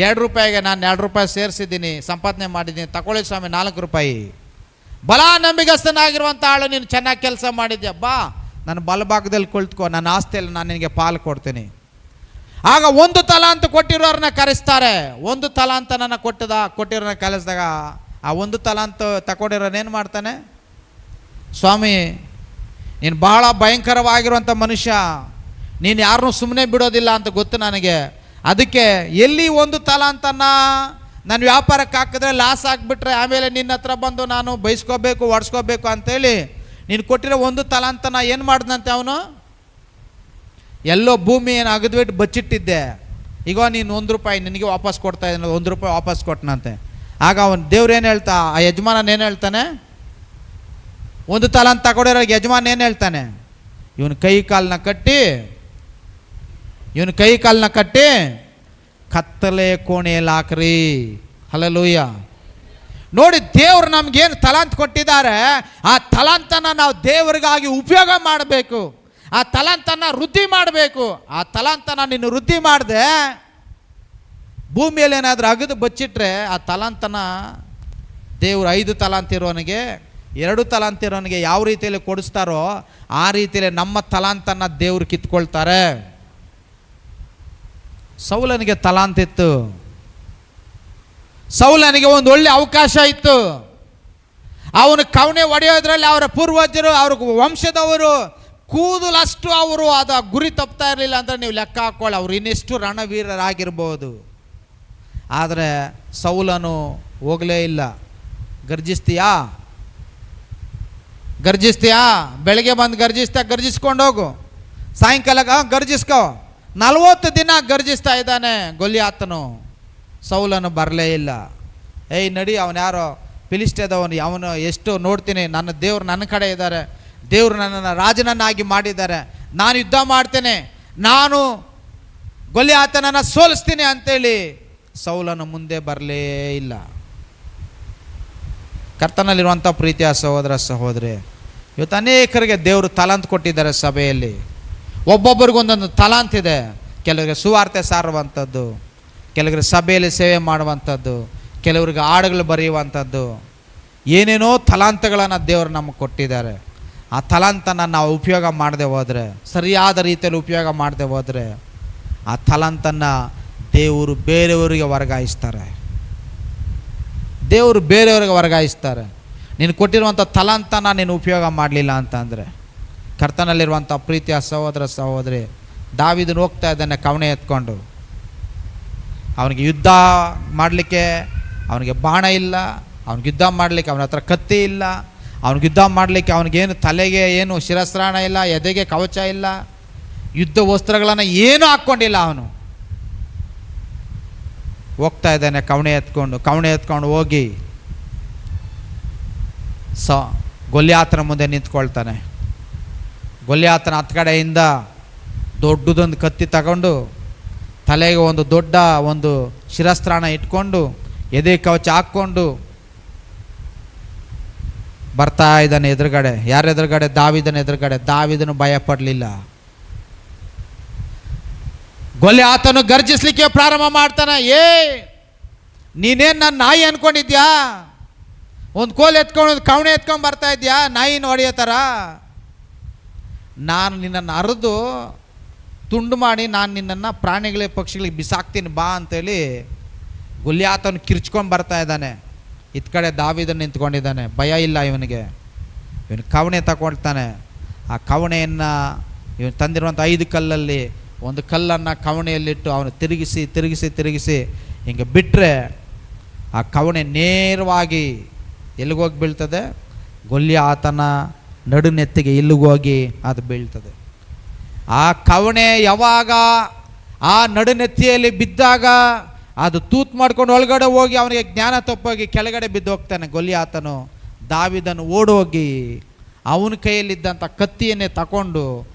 2 ರೂಪಾಯಿಗೆ ನಾನು 2 ರೂಪಾಯಿ ಸೇರಿಸಿದ್ದೀನಿ, ಸಂಪಾದನೆ ಮಾಡಿದ್ದೀನಿ, ತಗೊಳ್ಳಿ ಸ್ವಾಮಿ 4 ರೂಪಾಯಿ. ಬಲ ನಂಬಿಗಸ್ತನಾಗಿರುವಂಥ ಆಳು, ನೀನು ಚೆನ್ನಾಗಿ ಕೆಲಸ ಮಾಡಿದ್ಯಾ, ಬಾ ನನ್ನ ಬಲಭಾಗದಲ್ಲಿ ಕುಳಿತುಕೋ, ನನ್ನ ಆಸ್ತಿಯಲ್ಲಿ ನಾನು ನಿನಗೆ ಪಾಲು ಕೊಡ್ತೀನಿ. ಆಗ 1 ತಲಾಂತು ಕೊಟ್ಟಿರೋರನ್ನ ಕರೆಸ್ತಾರೆ. 1 ತಲಾಂತನನ್ನು ಕೊಟ್ಟಿರೋರನ್ನ ಕಲಿಸಿದಾಗ ಆ 1 ತಲಾಂತು ತಗೊಂಡಿರೋನೇನು ಮಾಡ್ತಾನೆ? ಸ್ವಾಮಿ, ನೀನು ಬಹಳ ಭಯಂಕರವಾಗಿರುವಂಥ ಮನುಷ್ಯ, ನೀನು ಯಾರನ್ನೂ ಸುಮ್ಮನೆ ಬಿಡೋದಿಲ್ಲ ಅಂತ ಗೊತ್ತು ನನಗೆ. ಅದಕ್ಕೆ ಎಲ್ಲಿ 1 ತಲಾಂತನ್ನ ನಾನು ವ್ಯಾಪಾರಕ್ಕೆ ಹಾಕಿದ್ರೆ ಲಾಸ್ ಆಗಿಬಿಟ್ರೆ ಆಮೇಲೆ ನಿನ್ನ ಹತ್ರ ಬಂದು ನಾನು ಬೈಸ್ಕೋಬೇಕು, ಒಡ್ಸ್ಕೋಬೇಕು ಅಂತೇಳಿ ನೀನು ಕೊಟ್ಟಿರೋ 1 ತಲಾಂತನ ಏನು ಮಾಡ್ದಂತೆ ಅವನು? ಎಲ್ಲೋ ಭೂಮಿ ಏನು ಅಗದ್ಬಿಟ್ಟು ಬಚ್ಚಿಟ್ಟಿದ್ದೆ, ಈಗ ನೀನು 1 ರೂಪಾಯಿ ನಿನಗೆ ವಾಪಸ್ ಕೊಡ್ತಾ ಇದ್ದೀನಿ, 1 ರೂಪಾಯಿ ವಾಪಸ್ ಕೊಟ್ಟನಂತೆ. ಆಗ ಅವನು ದೇವ್ರೇನು ಹೇಳ್ತಾ, ಆ ಯಜಮಾನನೇನು ಹೇಳ್ತಾನೆ? 1 ತಲಾಂತ ತಗೊಂಡಿರೋ ಯಜಮಾನ ಏನು ಹೇಳ್ತಾನೆ? ಇವನು ಕೈ ಕಾಲನ್ನ ಕಟ್ಟಿ ಕತ್ತಲೆ ಕೋಣೆಯಲ್ಲಿ ಹಾಕ್ರಿ. ಹಲ್ಲೆಲೂಯ. ನೋಡಿ, ದೇವ್ರು ನಮಗೇನು ತಲಾಂತ್ ಕೊಟ್ಟಿದ್ದಾರೆ, ಆ ತಲಾಂತನ ನಾವು ದೇವರಿಗಾಗಿ ಉಪಯೋಗ ಮಾಡಬೇಕು. ಆ ತಲಾಂತನ ವೃದ್ಧಿ ಮಾಡಬೇಕು. ಆ ತಲಾಂತನ ನೀನು ವೃದ್ಧಿ ಮಾಡಿದೆ, ಭೂಮಿಯಲ್ಲಿ ಏನಾದರೂ ಅಗದು ಬಚ್ಚಿಟ್ರೆ ಆ ತಲಾಂತನ ದೇವರು 5 ತಲಾಂತ ಇರೋನಿಗೆ 2 ತಲಾಂತಿರೋನಿಗೆ ಯಾವ ರೀತಿಯಲ್ಲಿ ಕೊಡಿಸ್ತಾರೋ ಆ ರೀತಿಯಲ್ಲಿ ನಮ್ಮ ತಲಾಂತನ್ನು ದೇವರು ಕಿತ್ಕೊಳ್ತಾರೆ. ಸೌಲನಿಗೆ ತಲಾಂತಿತ್ತು, ಸೌಲನಿಗೆ ಒಂದು ಒಳ್ಳೆ ಅವಕಾಶ ಇತ್ತು. ಅವನು ಕವಣೆ ಹೊಡೆಯೋದ್ರಲ್ಲಿ ಅವರ ಪೂರ್ವಜರು, ಅವ್ರ ವಂಶದವರು ಕೂದಲಷ್ಟು ಅವರು ಅದು ಗುರಿ ತಪ್ತಾ ಇರಲಿಲ್ಲ ಅಂದರೆ ನೀವು ಲೆಕ್ಕ ಹಾಕೊಳ್ಳಿ, ಅವ್ರು ಇನ್ನೆಷ್ಟು ರಣವೀರರಾಗಿರ್ಬೋದು. ಆದರೆ ಸೌಲನು ಹೋಗಲೇ ಇಲ್ಲ. ಗರ್ಜಿಸ್ತೀಯಾ ಬೆಳಗ್ಗೆ ಬಂದು ಗರ್ಜಿಸ್ಕೊಂಡು ಹೋಗು, ಸಾಯಂಕಾಲ ಗರ್ಜಿಸ್ಕೋ. 40 ದಿನ ಗರ್ಜಿಸ್ತಾ ಇದ್ದಾನೆ ಗೊಲ್ಯಾತನು. ಸೌಲನು ಬರಲೇ ಇಲ್ಲ. ಏಯ್ ನಡಿ, ಅವನು ಯಾರೋ ಫಿಲಿಷ್ಟಿಯದವನು, ಅವನು ಎಷ್ಟು ನೋಡ್ತೀನಿ, ನನ್ನ ದೇವ್ರು ನನ್ನ ಕಡೆ ಇದ್ದಾರೆ, ದೇವರು ನನ್ನನ್ನು ರಾಜನನ್ನಾಗಿ ಮಾಡಿದ್ದಾರೆ, ನಾನು ಯುದ್ಧ ಮಾಡ್ತೇನೆ, ನಾನು ಗೊಲ್ಯಾತನನ್ನು ಸೋಲಿಸ್ತೀನಿ ಅಂತೇಳಿ ಸೌಲನು ಮುಂದೆ ಬರಲೇ ಇಲ್ಲ. ಕರ್ತನಲ್ಲಿರುವಂಥ ಪ್ರೀತಿಯ ಸಹೋದರ ಸಹೋದರಿ, ಇವತ್ತು ಅನೇಕರಿಗೆ ದೇವರು ತಲಾಂತ್ ಕೊಟ್ಟಿದ್ದಾರೆ. ಸಭೆಯಲ್ಲಿ ಒಬ್ಬೊಬ್ಬರಿಗೂ ಒಂದೊಂದು ತಲಾಂತ್ ಇದೆ. ಕೆಲವರಿಗೆ ಸುವಾರ್ತೆ ಸಾರುವಂಥದ್ದು, ಕೆಲವರಿಗೆ ಸಭೆಯಲ್ಲಿ ಸೇವೆ ಮಾಡುವಂಥದ್ದು, ಕೆಲವರಿಗೆ ಹಾಡುಗಳು ಬರೆಯುವಂಥದ್ದು, ಏನೇನೋ ತಲಾಂತಗಳನ್ನು ದೇವರು ನಮಗೆ ಕೊಟ್ಟಿದ್ದಾರೆ. ಆ ತಲಾಂತನ್ನು ನಾವು ಉಪಯೋಗ ಮಾಡದೆ ಹೋದರೆ, ಸರಿಯಾದ ರೀತಿಯಲ್ಲಿ ಉಪಯೋಗ ಮಾಡದೆ ಹೋದರೆ, ಆ ತಲಾಂತನ್ನು ದೇವರು ಬೇರೆಯವರಿಗೆ ವರ್ಗಾಯಿಸ್ತಾರೆ. ನೀನು ಕೊಟ್ಟಿರುವಂಥ ತಲಾಂತನ ನೀನು ಉಪಯೋಗ ಮಾಡಲಿಲ್ಲ ಅಂತಂದರೆ. ಕರ್ತನಲ್ಲಿರುವಂಥ ಪ್ರೀತಿಯ ಸಹೋದರ ಸಹೋದರಿ, ದಾವೀದನು ಹೋಗ್ತಾ ಇದ್ದಾನೆ ಕವಣೆ ಎತ್ಕೊಂಡು. ಅವನಿಗೆ ಯುದ್ಧ ಮಾಡಲಿಕ್ಕೆ ಅವನಿಗೆ ಬಾಣ ಇಲ್ಲ, ಅವ್ನಿಗೆ ಯುದ್ಧ ಮಾಡಲಿಕ್ಕೆ ಅವನ ಹತ್ರ ಕತ್ತಿ ಇಲ್ಲ, ಅವ್ನಿಗೆ ಯುದ್ಧ ಮಾಡಲಿಕ್ಕೆ ಅವನಿಗೇನು ತಲೆಗೆ ಏನು ಶಿರಸ್ತ್ರಾಣ ಇಲ್ಲ, ಎದೆಗೆ ಕವಚ ಇಲ್ಲ, ಯುದ್ಧ ವಸ್ತ್ರಗಳನ್ನು ಏನೂ ಹಾಕ್ಕೊಂಡಿಲ್ಲ. ಅವನು ಹೋಗ್ತಾ ಇದ್ದಾನೆ ಕವಣೆ ಎತ್ಕೊಂಡು ಹೋಗಿ ಗೊಲ್ಯಾತನ ಮುಂದೆ ನಿಂತ್ಕೊಳ್ತಾನೆ. ಗೊಲ್ಯಾತನ ಹತ್ತು ಕಡೆಯಿಂದ ದೊಡ್ಡದೊಂದು ಕತ್ತಿ ತಗೊಂಡು, ತಲೆಗೆ ಒಂದು ದೊಡ್ಡ ಒಂದು ಶಿರಸ್ತ್ರಾಣ ಇಟ್ಕೊಂಡು, ಎದೆ ಕವಚ ಹಾಕ್ಕೊಂಡು ಬರ್ತಾ ಇದ್ದಾನೆ ಎದುರುಗಡೆ. ಯಾರ ಎದುರುಗಡೆ? ದಾವೀದನ ಎದುರುಗಡೆ. ದಾವೀದನು ಭಯ ಪಡಲಿಲ್ಲ. ಗೊಲ್ಯಾತನು ಗರ್ಜಿಸ್ಲಿಕ್ಕೆ ಪ್ರಾರಂಭ ಮಾಡ್ತಾನೆ. ನೀನೇನು ನನ್ನ ನಾಯಿ ಅನ್ಕೊಂಡಿದ್ಯಾ? ಒಂದು ಕೋಲ್ ಎತ್ಕೊಂಡು ಕವಣೆ ಎತ್ಕೊಂಡು ಬರ್ತಾ ಇದ್ಯಾ ನಾಯಿನ ಹೊಡೆಯೋ ಥರ? ನಾನು ನಿನ್ನನ್ನು ಅರಿದು ತುಂಡು ಮಾಡಿ ನಾನು ನಿನ್ನನ್ನು ಪ್ರಾಣಿಗಳಿಗೆ ಪಕ್ಷಿಗಳಿಗೆ ಬಿಸಾಕ್ತೀನಿ ಬಾ ಅಂತೇಳಿ ಗೊಲ್ಯಾತನು ಕಿರ್ಚ್ಕೊಂಡು ಬರ್ತಾ ಇದ್ದಾನೆ. ಇತ್ತ ಕಡೆ ದಾವೀದನು ನಿಂತ್ಕೊಂಡಿದ್ದಾನೆ. ಭಯ ಇಲ್ಲ ಇವನಿಗೆ. ಇವನು ಕವಣೆ ತಗೊಳ್ತಾನೆ. ಆ ಕವಣೆಯನ್ನು ಇವನು ತಂದಿರುವಂಥ 5 ಕಲ್ಲಲ್ಲಿ ಒಂದು ಕಲ್ಲನ್ನು ಕವಣೆಯಲ್ಲಿಟ್ಟು ಅವನು ತಿರುಗಿಸಿ ಹಿಂಗೆ ಬಿಟ್ಟರೆ ಆ ಕವಣೆ ನೇರವಾಗಿ ಎಲ್ಲಿಗೋಗಿ ಬೀಳ್ತದೆ? ಗೊಲ್ಯಾತನ ನಡುನೆತ್ತಿಗೆ ಇಲ್ಲಿಗೋಗಿ ಅದು ಬೀಳ್ತದೆ. ಆ ಕವಣೆ ಯಾವಾಗ ಆ ನಡುನೆತ್ತಿಯಲ್ಲಿ ಬಿದ್ದಾಗ ಅದು ತೂತ್ ಮಾಡ್ಕೊಂಡು ಒಳಗಡೆ ಹೋಗಿ ಅವನಿಗೆ ಜ್ಞಾನ ತಪ್ಪೋಗಿ ಕೆಳಗಡೆ ಬಿದ್ದು ಹೋಗ್ತಾನೆ ಗೊಲ್ಯಾತನು. ದಾವೀದನು ಓಡೋಗಿ ಅವನ ಕೈಯಲ್ಲಿದ್ದಂಥ ಕತ್ತಿಯನ್ನೇ ತಗೊಂಡು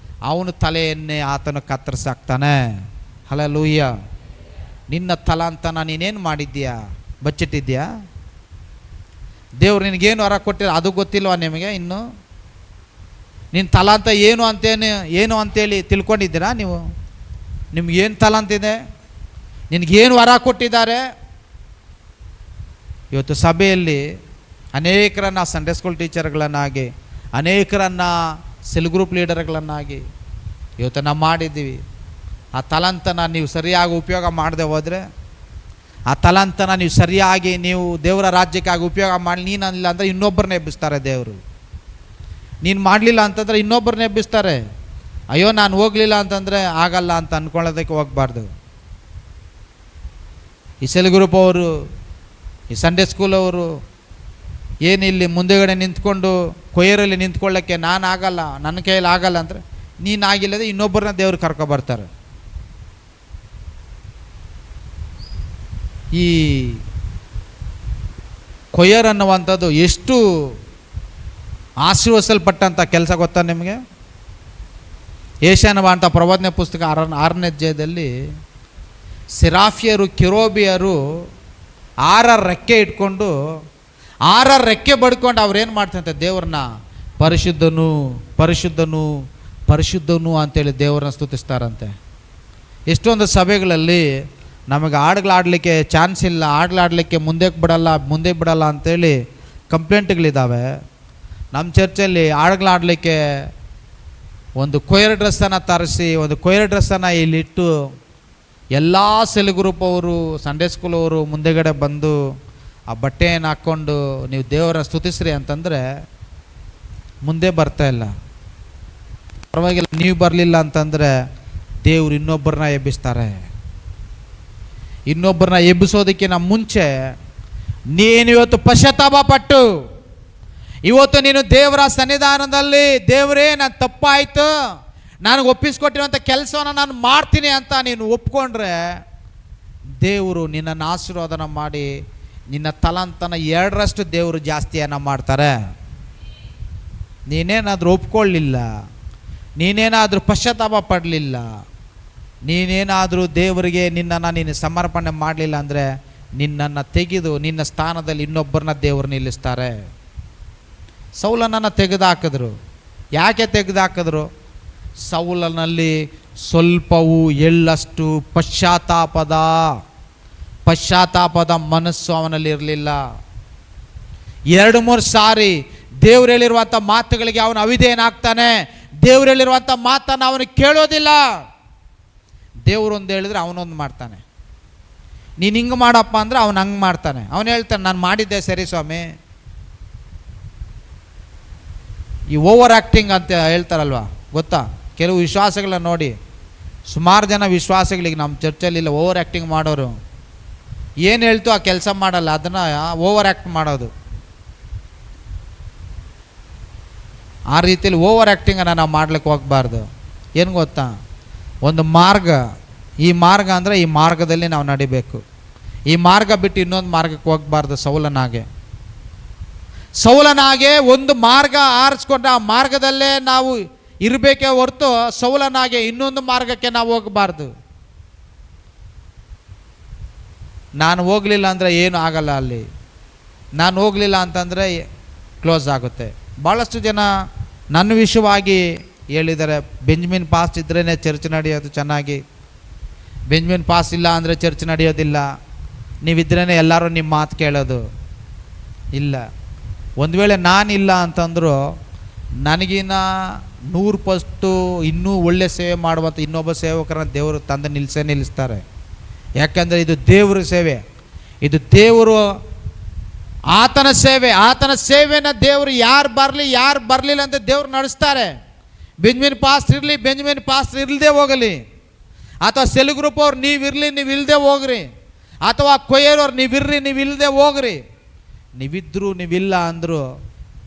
ಅವನ ತಲೆಯನ್ನೇ ಆತನು ಕತ್ತರಿಸಾಕ್ತಾನೆ. ಹಲ್ಲೆಲೂಯಾ. ನಿನ್ನ ತಲಾಂತನ ನೀನೇನು ಮಾಡಿದ್ದೀಯಾ? ಬಚ್ಚಿಟ್ಟಿದ್ಯಾ? ದೇವ್ರು ನಿನಗೇನು ವರ ಕೊಟ್ಟಿಲ್ಲ ಅದು ಗೊತ್ತಿಲ್ವಾ ನಿಮಗೆ? ಇನ್ನು ನಿನ್ನ ತಲಾಂತ ಏನು ಅಂತೇಳಿ ತಿಳ್ಕೊಂಡಿದ್ದೀರಾ ನೀವು? ನಿಮ್ಗೇನು ತಲಾಂತಿದೆ? ನಿನಗೇನು ವರ ಕೊಟ್ಟಿದ್ದಾರೆ? ಇವತ್ತು ಸಭೆಯಲ್ಲಿ ಅನೇಕರನ್ನು ಸಂಡೇ ಸ್ಕೂಲ್ ಟೀಚರ್ಗಳನ್ನಾಗಿ, ಅನೇಕರನ್ನು ಸೆಲ್ ಗ್ರೂಪ್ ಲೀಡರ್ಗಳನ್ನಾಗಿ ಇವತ್ತು ನಾವು ಮಾಡಿದ್ದೀವಿ. ಆ ತಲಾಂತನ ನೀವು ಸರಿಯಾಗಿ ಉಪಯೋಗ ಮಾಡದೆ ಹೋದರೆ, ಆ ತಲಾಂತನ ನೀವು ಸರಿಯಾಗಿ ನೀವು ದೇವರ ರಾಜ್ಯಕ್ಕಾಗಿ ಉಪಯೋಗ ಮಾಡಿ, ನೀನಿಲ್ಲ ಅಂದರೆ ಇನ್ನೊಬ್ಬರನ್ನ ಎಬ್ಬಿಸ್ತಾರೆ ದೇವರು. ನೀನು ಮಾಡಲಿಲ್ಲ ಅಂತಂದರೆ ಇನ್ನೊಬ್ಬರನ್ನ ಎಬ್ಬಿಸ್ತಾರೆ. ಅಯ್ಯೋ ನಾನು ಹೋಗಲಿಲ್ಲ ಅಂತಂದರೆ ಆಗಲ್ಲ ಅಂತ ಅಂದ್ಕೊಳ್ಳೋದಕ್ಕೆ ಹೋಗಬಾರ್ದು. ಈ ಸೆಲ್ ಗ್ರೂಪ್ ಅವರು, ಈ ಸಂಡೇ ಸ್ಕೂಲ್ ಅವರು ಏನಿಲ್ಲಿ ಮುಂದೆಗಡೆ ನಿಂತ್ಕೊಂಡು ಕೊಯ್ಯರಲ್ಲಿ ನಿಂತ್ಕೊಳ್ಳೋಕ್ಕೆ ನಾನು ಆಗಲ್ಲ, ನನ್ನ ಕೈಯಲ್ಲಿ ಆಗಲ್ಲ ಅಂದರೆ, ನೀನು ಆಗಿಲ್ಲದೆ ಇನ್ನೊಬ್ಬರನ್ನ ದೇವ್ರು ಕರ್ಕೊಬರ್ತಾರೆ. ಈ ಕೊಯ್ಯರ್ ಅನ್ನುವಂಥದ್ದು ಎಷ್ಟು ಆಶೀರ್ವದಿಸಲ್ಪಟ್ಟಂಥ ಕೆಲಸ ಗೊತ್ತಾ ನಿಮಗೆ? ಏಷ್ಯಾನವಾಂತ ಪ್ರವಾದನೆ ಪುಸ್ತಕ 6ನೇ ಅಧ್ಯಾಯದಲ್ಲಿ ಸಿರಾಫಿಯರು, ಕಿರೋಬಿಯರು 6 ರೆಕ್ಕೆ ಇಟ್ಕೊಂಡು 6 ರೆಕ್ಕೆ ಬಡ್ಕೊಂಡು ಅವ್ರೇನು ಮಾಡ್ತಂತೆ? ದೇವ್ರನ್ನ ಪರಿಶುದ್ಧನು ಪರಿಶುದ್ಧನು ಪರಿಶುದ್ಧನು ಅಂತೇಳಿ ದೇವ್ರನ್ನ ಸ್ತುತಿಸ್ತಾರಂತೆ. ಎಷ್ಟೊಂದು ಸಭೆಗಳಲ್ಲಿ ನಮಗೆ ಹಾಡುಗಳಾಡಲಿಕ್ಕೆ ಚಾನ್ಸ್ ಇಲ್ಲ, ಹಾಡುಗಳಾಡಲಿಕ್ಕೆ ಮುಂದೆ ಬಿಡಲ್ಲ ಅಂತೇಳಿ ಕಂಪ್ಲೇಂಟ್ಗಳಿದ್ದಾವೆ. ನಮ್ಮ ಚರ್ಚಲ್ಲಿ ಹಾಡುಗಳಾಡಲಿಕ್ಕೆ ಒಂದು ಕೊಯರ್ ಡ್ರೆಸ್ಸನ್ನು ತರಿಸಿ ಒಂದು ಕೊಯರ್ ಡ್ರೆಸ್ಸನ್ನು ಇಲ್ಲಿಟ್ಟು ಎಲ್ಲ ಸೆಲ್ ಗ್ರೂಪ್ ಅವರು ಸಂಡೇ ಸ್ಕೂಲ್ ಅವರು ಮುಂದೆಗಡೆ ಬಂದು ಆ ಬಟ್ಟೆಯನ್ನು ಹಾಕ್ಕೊಂಡು ನೀವು ದೇವರ ಸ್ತುತಿಸ್ರಿ ಅಂತಂದರೆ ಮುಂದೆ ಬರ್ತಾ ಇಲ್ಲ. ಪರವಾಗಿಲ್ಲ, ನೀವು ಬರಲಿಲ್ಲ ಅಂತಂದರೆ ದೇವ್ರು ಇನ್ನೊಬ್ಬರನ್ನ ಎಬ್ಬಿಸ್ತಾರೆ. ಇನ್ನೊಬ್ಬರನ್ನ ಎಬ್ಬಿಸೋದಕ್ಕಿಂತ ಮುಂಚೆ ನೀನು ಇವತ್ತು ಪಶ್ಚಾತ್ತಾಪ ಪಟ್ಟು ಇವತ್ತು ನೀನು ದೇವರ ಸನ್ನಿಧಾನದಲ್ಲಿ ದೇವರೇ ನಾನು ತಪ್ಪಾಯಿತು, ನನಗೆ ಒಪ್ಪಿಸ್ಕೊಟ್ಟಿರುವಂಥ ಕೆಲಸವನ್ನು ನಾನು ಮಾಡ್ತೀನಿ ಅಂತ ನೀನು ಒಪ್ಕೊಂಡ್ರೆ ದೇವರು ನಿನ್ನನ್ನು ಆಶೀರ್ವಾದನ ಮಾಡಿ ನಿನ್ನ ತಲಾಂತನ 2ರಷ್ಟು ದೇವರು ಜಾಸ್ತಿಯನ್ನು ಮಾಡ್ತಾರೆ. ನೀನೇನಾದರೂ ಒಪ್ಕೊಳ್ಳಿಲ್ಲ, ನೀನೇನಾದರೂ ಪಶ್ಚಾತ್ತಾಪ ಪಡಲಿಲ್ಲ, ನೀನೇನಾದರೂ ದೇವರಿಗೆ ನಿನ್ನನ್ನು ನೀನು ಸಮರ್ಪಣೆ ಮಾಡಲಿಲ್ಲ ಅಂದರೆ ನಿನ್ನನ್ನು ತೆಗೆದು ನಿನ್ನ ಸ್ಥಾನದಲ್ಲಿ ಇನ್ನೊಬ್ಬರನ್ನ ದೇವರು ನಿಲ್ಲಿಸ್ತಾರೆ. ಸೌಲನನ್ನು ತೆಗೆದುಹಾಕಿದ್ರು. ಯಾಕೆ ತೆಗೆದುಹಾಕಿದ್ರು? ಸೌಲನಲ್ಲಿ ಸ್ವಲ್ಪವೂ ಎಳ್ಳಷ್ಟು ಪಶ್ಚಾತ್ತಾಪದ ಮನಸ್ಸು ಅವನಲ್ಲಿ ಇರಲಿಲ್ಲ. 2-3 ಸಾರಿ ದೇವ್ರು ಹೇಳಿರುವಂಥ ಮಾತುಗಳಿಗೆ ಅವನು ಅವಿಧೇಯನಾಗ್ತಾನೆ. ದೇವ್ರು ಹೇಳಿರುವಂಥ ಮಾತನ್ನು ಅವನು ಕೇಳೋದಿಲ್ಲ. ದೇವ್ರು ಒಂದು ಹೇಳಿದ್ರೆ ಅವನೊಂದು ಮಾಡ್ತಾನೆ. ನೀನು ಹಿಂಗೆ ಮಾಡಪ್ಪ ಅಂದರೆ ಅವನು ಹಂಗೆ ಮಾಡ್ತಾನೆ. ಅವನು ಹೇಳ್ತಾನೆ ನಾನು ಮಾಡಿದ್ದೆ ಸರಿ ಸ್ವಾಮಿ. ಈ ಓವರ್ ಆ್ಯಕ್ಟಿಂಗ್ ಅಂತ ಹೇಳ್ತಾರಲ್ವ, ಗೊತ್ತಾ? ಕೆಲವು ವಿಶ್ವಾಸಗಳನ್ನ ನೋಡಿ, ಸುಮಾರು ಜನ ವಿಶ್ವಾಸಗಳಿಗೆ ನಮ್ಮ ಚರ್ಚಲ್ಲಿಲ್ಲ ಓವರ್ ಆ್ಯಕ್ಟಿಂಗ್ ಮಾಡೋರು. ಏನು ಹೇಳ್ತು ಆ ಕೆಲಸ ಮಾಡಲ್ಲ, ಅದನ್ನು ಓವರ್ ಆ್ಯಕ್ಟ್ ಮಾಡೋದು. ಆ ರೀತಿಯಲ್ಲಿ ಓವರ್ ಆ್ಯಕ್ಟಿಂಗನ್ನು ನಾವು ಮಾಡ್ಲಿಕ್ಕೆ ಹೋಗಬಾರ್ದು. ಏನು ಗೊತ್ತಾ? ಒಂದು ಮಾರ್ಗ, ಈ ಮಾರ್ಗ ಅಂದರೆ ಈ ಮಾರ್ಗದಲ್ಲಿ ನಾವು ನಡಿಬೇಕು. ಈ ಮಾರ್ಗ ಬಿಟ್ಟು ಇನ್ನೊಂದು ಮಾರ್ಗಕ್ಕೆ ಹೋಗಬಾರ್ದು. ಸೌಲನಾಗೆ ಒಂದು ಮಾರ್ಗ ಆರಿಸ್ಕೊಂಡ್ರೆ ಆ ಮಾರ್ಗದಲ್ಲೇ ನಾವು ಇರಬೇಕೇ ಹೊರತು ಸೌಲನಾಗೆ ಇನ್ನೊಂದು ಮಾರ್ಗಕ್ಕೆ ನಾವು ಹೋಗಬಾರ್ದು. ನಾನು ಹೋಗಲಿಲ್ಲ ಅಂದರೆ ಏನು ಆಗಲ್ಲ, ಅಲ್ಲಿ ನಾನು ಹೋಗಲಿಲ್ಲ ಅಂತಂದರೆ ಕ್ಲೋಸ್ ಆಗುತ್ತೆ. ಭಾಳಷ್ಟು ಜನ ನನ್ನ ವಿಷಯವಾಗಿ ಹೇಳಿದ್ದಾರೆ, ಬೆಂಜಮಿನ್ ಪಾಸ್ ಇದ್ರೇ ಚರ್ಚ್ ನಡೆಯೋದು ಚೆನ್ನಾಗಿ, ಬೆಂಜಮಿನ್ ಪಾಸ್ ಇಲ್ಲ ಅಂದರೆ ಚರ್ಚ್ ನಡೆಯೋದಿಲ್ಲ, ನೀವಿದ್ರೇ ಎಲ್ಲರೂ ನಿಮ್ಮ ಮಾತು ಕೇಳೋದು. ಇಲ್ಲ, ಒಂದು ವೇಳೆ ನಾನಿಲ್ಲ ಅಂತಂದರೂ ನನಗಿನ್ನ 100% ಇನ್ನೂ ಒಳ್ಳೆ ಸೇವೆ ಮಾಡುವಂಥ ಇನ್ನೊಬ್ಬ ಸೇವಕರನ್ನ ದೇವರು ತಂದು ನಿಲ್ಲಿಸ್ತಾರೆ. ಯಾಕಂದರೆ ಇದು ದೇವರ ಸೇವೆ, ಇದು ದೇವರು ಆತನ ಸೇವೆ. ಆತನ ಸೇವೆನ ದೇವರು ಯಾರು ಬರಲಿ ಯಾರು ಬರಲಿಲ್ಲ ಅಂತ ದೇವ್ರು ನಡೆಸ್ತಾರೆ. ಬೆಂಜಮಿನ್ ಪಾಸ್ಟರ್ ಇರಲಿ, ಬೆಂಜಮಿನ್ ಪಾಸ್ಟರ್ ಇಲ್ಲದೆ ಹೋಗಲಿ, ಅಥವಾ ಸೆಲ್ ಗ್ರೂಪ್ ಅವ್ರು ನೀವಿರಲಿ ನೀವು ಇಲ್ಲದೆ ಹೋಗ್ರಿ, ಅಥವಾ ಕೊಯ್ಯರವ್ರು ನೀವಿರ್ರಿ ನೀವು ಇಲ್ಲದೆ ಹೋಗ್ರಿ, ನೀವಿದ್ದರೂ ನೀವಿಲ್ಲ ಅಂದರೂ